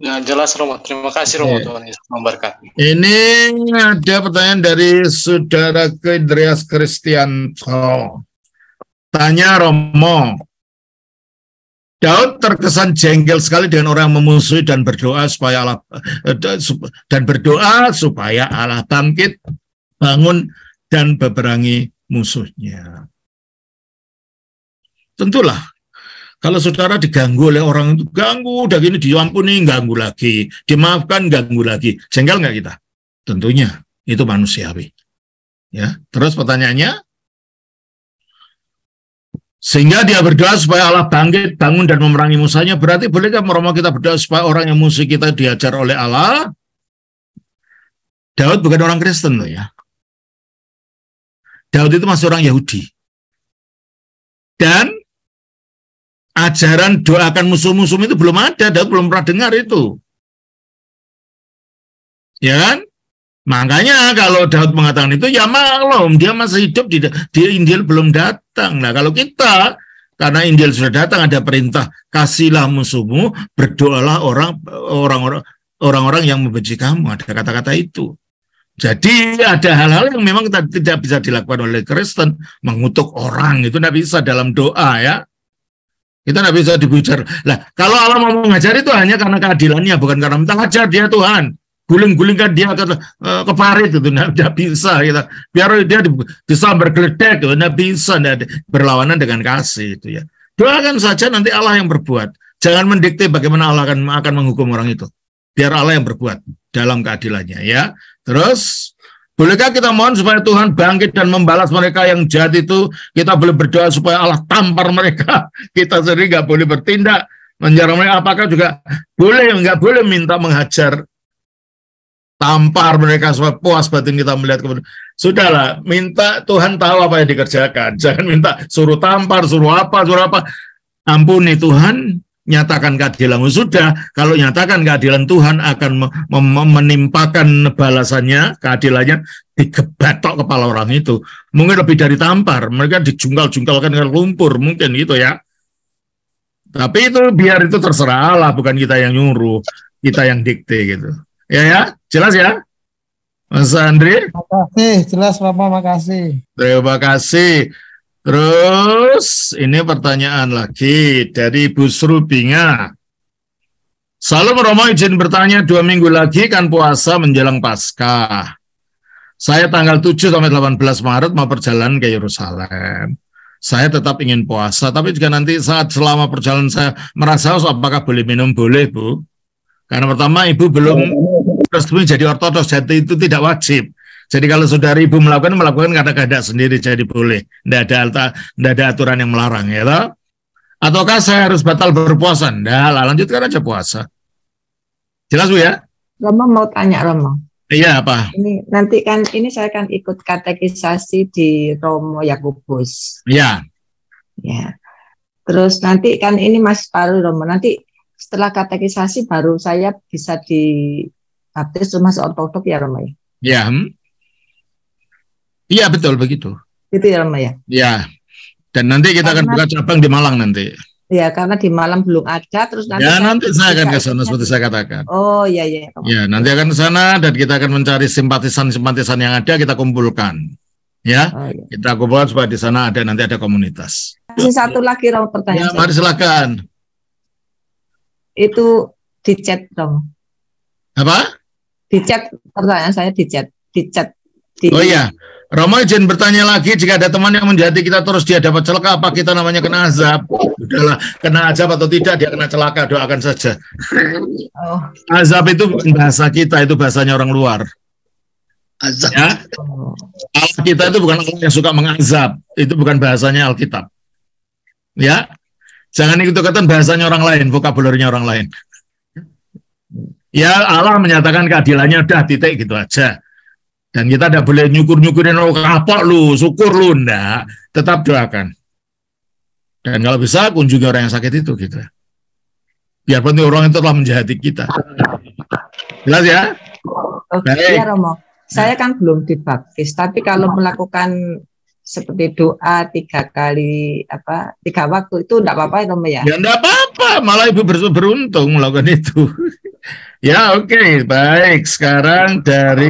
Ya, jelas Romo. Terima kasih Romo, Tuhan Yesus memberkati. Ini ada pertanyaan dari saudara Andreas Kristianto. Tanya Romo, Daud terkesan jengkel sekali dengan orang yang memusuhi dan berdoa supaya Allah bangkit, bangun dan beberangi musuhnya. Tentulah kalau saudara diganggu oleh orang itu, ganggu, udah gini diampuni, ganggu lagi, dimaafkan, ganggu lagi, jengkel nggak kita? Tentunya itu manusiawi. Ya, terus pertanyaannya, sehingga dia berdoa supaya Allah bangkit, bangun dan memerangi musuhnya. Berarti bolehkah Romo kita berdoa supaya orang yang musuh kita diajar oleh Allah? Daud bukan orang Kristen loh ya. Daud itu masih orang Yahudi. Dan ajaran doakan musuh-musuh itu belum ada, Daud belum pernah dengar itu. Ya kan? Makanya kalau Daud mengatakan itu, ya maklum, dia masih hidup, di Injil belum datang. Nah kalau kita, karena Injil sudah datang, ada perintah, kasihlah musuhmu, berdoalah orang-orang yang membenci kamu, ada kata-kata itu. Jadi ada hal-hal yang memang tidak bisa dilakukan oleh Kristen, mengutuk orang, itu tidak bisa dalam doa ya. Kita tidak bisa dibujar. Lah, kalau Allah mau mengajar itu hanya karena keadilannya, bukan karena minta ajar dia Tuhan. Guling-gulingkan dia ke parit itu, tidak bisa. Gitu. Biar dia bisa bergeledek, tidak bisa. Berlawanan dengan kasih itu ya. Doakan saja nanti Allah yang berbuat. Jangan mendikte bagaimana Allah akan menghukum orang itu. Biar Allah yang berbuat dalam keadilannya ya. Terus, bolehkah kita mohon supaya Tuhan bangkit dan membalas mereka yang jahat itu? Kita boleh berdoa supaya Allah tampar mereka. Kita sendiri nggak boleh bertindak menyerang mereka. Apakah juga boleh, nggak boleh minta menghajar, tampar mereka supaya puas batin kita melihat kemudian. Sudahlah, minta Tuhan tahu apa yang dikerjakan. Jangan minta suruh tampar, suruh apa. Ampuni Tuhan, nyatakan keadilanmu. Sudah, kalau nyatakan keadilan Tuhan akan menimpakan balasannya, keadilannya digebatok kepala orang itu. Mungkin lebih dari tampar, mereka dijungkal-jungkalkan dengan lumpur, mungkin gitu ya. Tapi itu biar itu terserah Allah, bukan kita yang nyuruh, kita yang dikte gitu. Ya, jelas ya? Mas Andri? Makasih, jelas Bapak, makasih. Terima kasih. Terus ini pertanyaan lagi dari Bu Srubinga. Salam Romo, izin bertanya, 2 minggu lagi kan puasa menjelang Paskah. Saya tanggal 7 sampai 18 Maret mau perjalanan ke Yerusalem. Saya tetap ingin puasa, tapi juga nanti saat selama perjalanan saya merasa apakah boleh minum? Boleh Bu. Karena pertama Ibu belum resmi jadi ortodoks, jadi itu tidak wajib. Jadi kalau saudari Ibu melakukan karena kehendak sendiri, jadi boleh. Tidak ada aturan yang melarang, ya toh? Ataukah saya harus batal berpuasa? Nah, lanjutkan aja puasa. Jelas Bu ya? Romo mau tanya Romo. Iya apa? Ini nanti kan ini saya kan ikut katekisasi di Romo Yakobus. Iya. Ya. Terus nanti kan ini Mas Paru Romo, nanti setelah katekisasi baru saya bisa dibaptis masuk ortodok ya Romo ya? Iya. Iya betul begitu. Gitu ya Romo ya? Iya. Dan nanti kita akan buka cabang di Malang nanti. Ya, karena di Malang belum ada, terus nanti. Ya, nanti saya akan ke sana seperti saya katakan. Oh iya iya. Ya, nanti akan ke sana dan kita akan mencari simpatisan-simpatisan yang ada, kita kumpulkan. Ya, iya. Kita kumpulkan supaya di sana nanti ada komunitas. Masih satu lagi Romo pertanyaan. Ya, mari silakan. Itu di chat Romo. Apa? Di chat, pertanyaan saya di chat. Oh iya. Romo izin bertanya lagi, jika ada teman yang menjahati kita terus dia dapat celaka, apa kita namanya kena azab? Udahlah, kena azab atau tidak, dia kena celaka, doakan saja. Oh. Azab itu bukan bahasa kita, itu bahasanya orang luar. Azab. Ya? Allah kita itu bukan Allah yang suka mengazab, itu bukan bahasanya Alkitab. Ya, jangan ikut-ikutan bahasanya orang lain, vokabularinya orang lain. Ya, Allah menyatakan keadilannya, udah titik gitu aja. Dan kita tidak boleh nyukur-nyukurin, oh kapok lu, syukur lu, enggak. Tetap doakan. Dan kalau bisa, kunjungi orang yang sakit itu, gitu. Biarpun orang itu telah menjahati kita. Jelas ya? Oke, ya Romo. Saya kan belum dibaptis, tapi kalau melakukan seperti doa 3 kali, 3 waktu, itu enggak apa-apa ya Romo ya? Ya enggak apa-apa, malah Ibu beruntung melakukan itu. Ya, oke, baik. Sekarang dari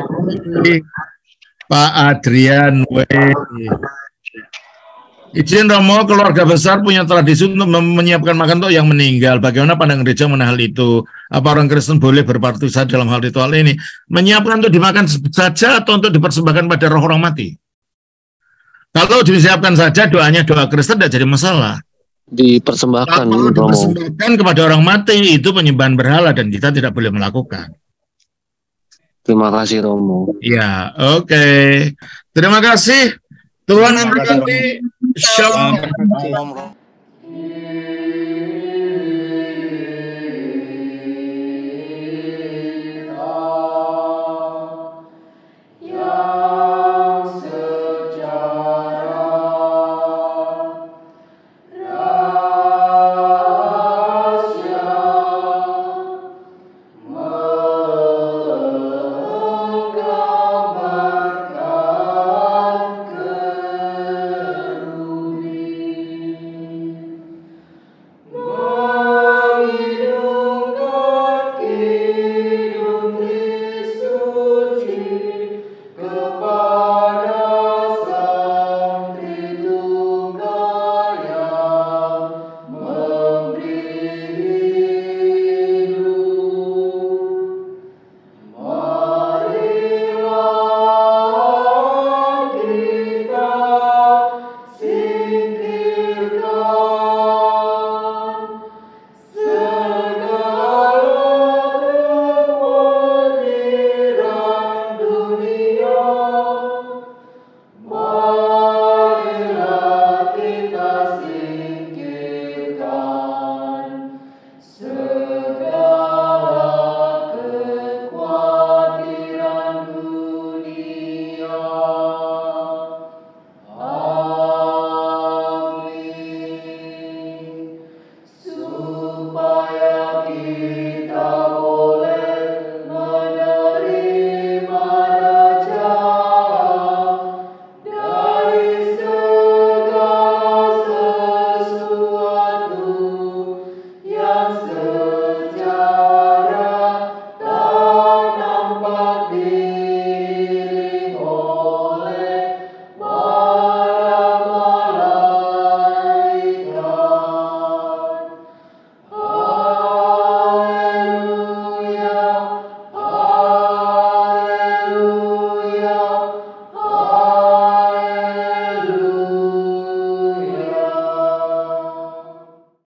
Pak Adrian W. Izin Romo, keluarga besar punya tradisi untuk menyiapkan makan untuk yang meninggal. Bagaimana pandangan gereja mengenai hal itu? Apa orang Kristen boleh berpartisipasi dalam hal ritual ini? Menyiapkan untuk dimakan saja atau untuk dipersembahkan pada roh orang mati? Kalau disiapkan saja, doanya doa Kristen tidak jadi masalah. Dipersembahkan, kalau dipersembahkan kepada orang mati, itu penyembahan berhala dan kita tidak boleh melakukan. Terima kasih Romo. Ya, oke. Terima kasih. Tuhan memberkati. Shalom.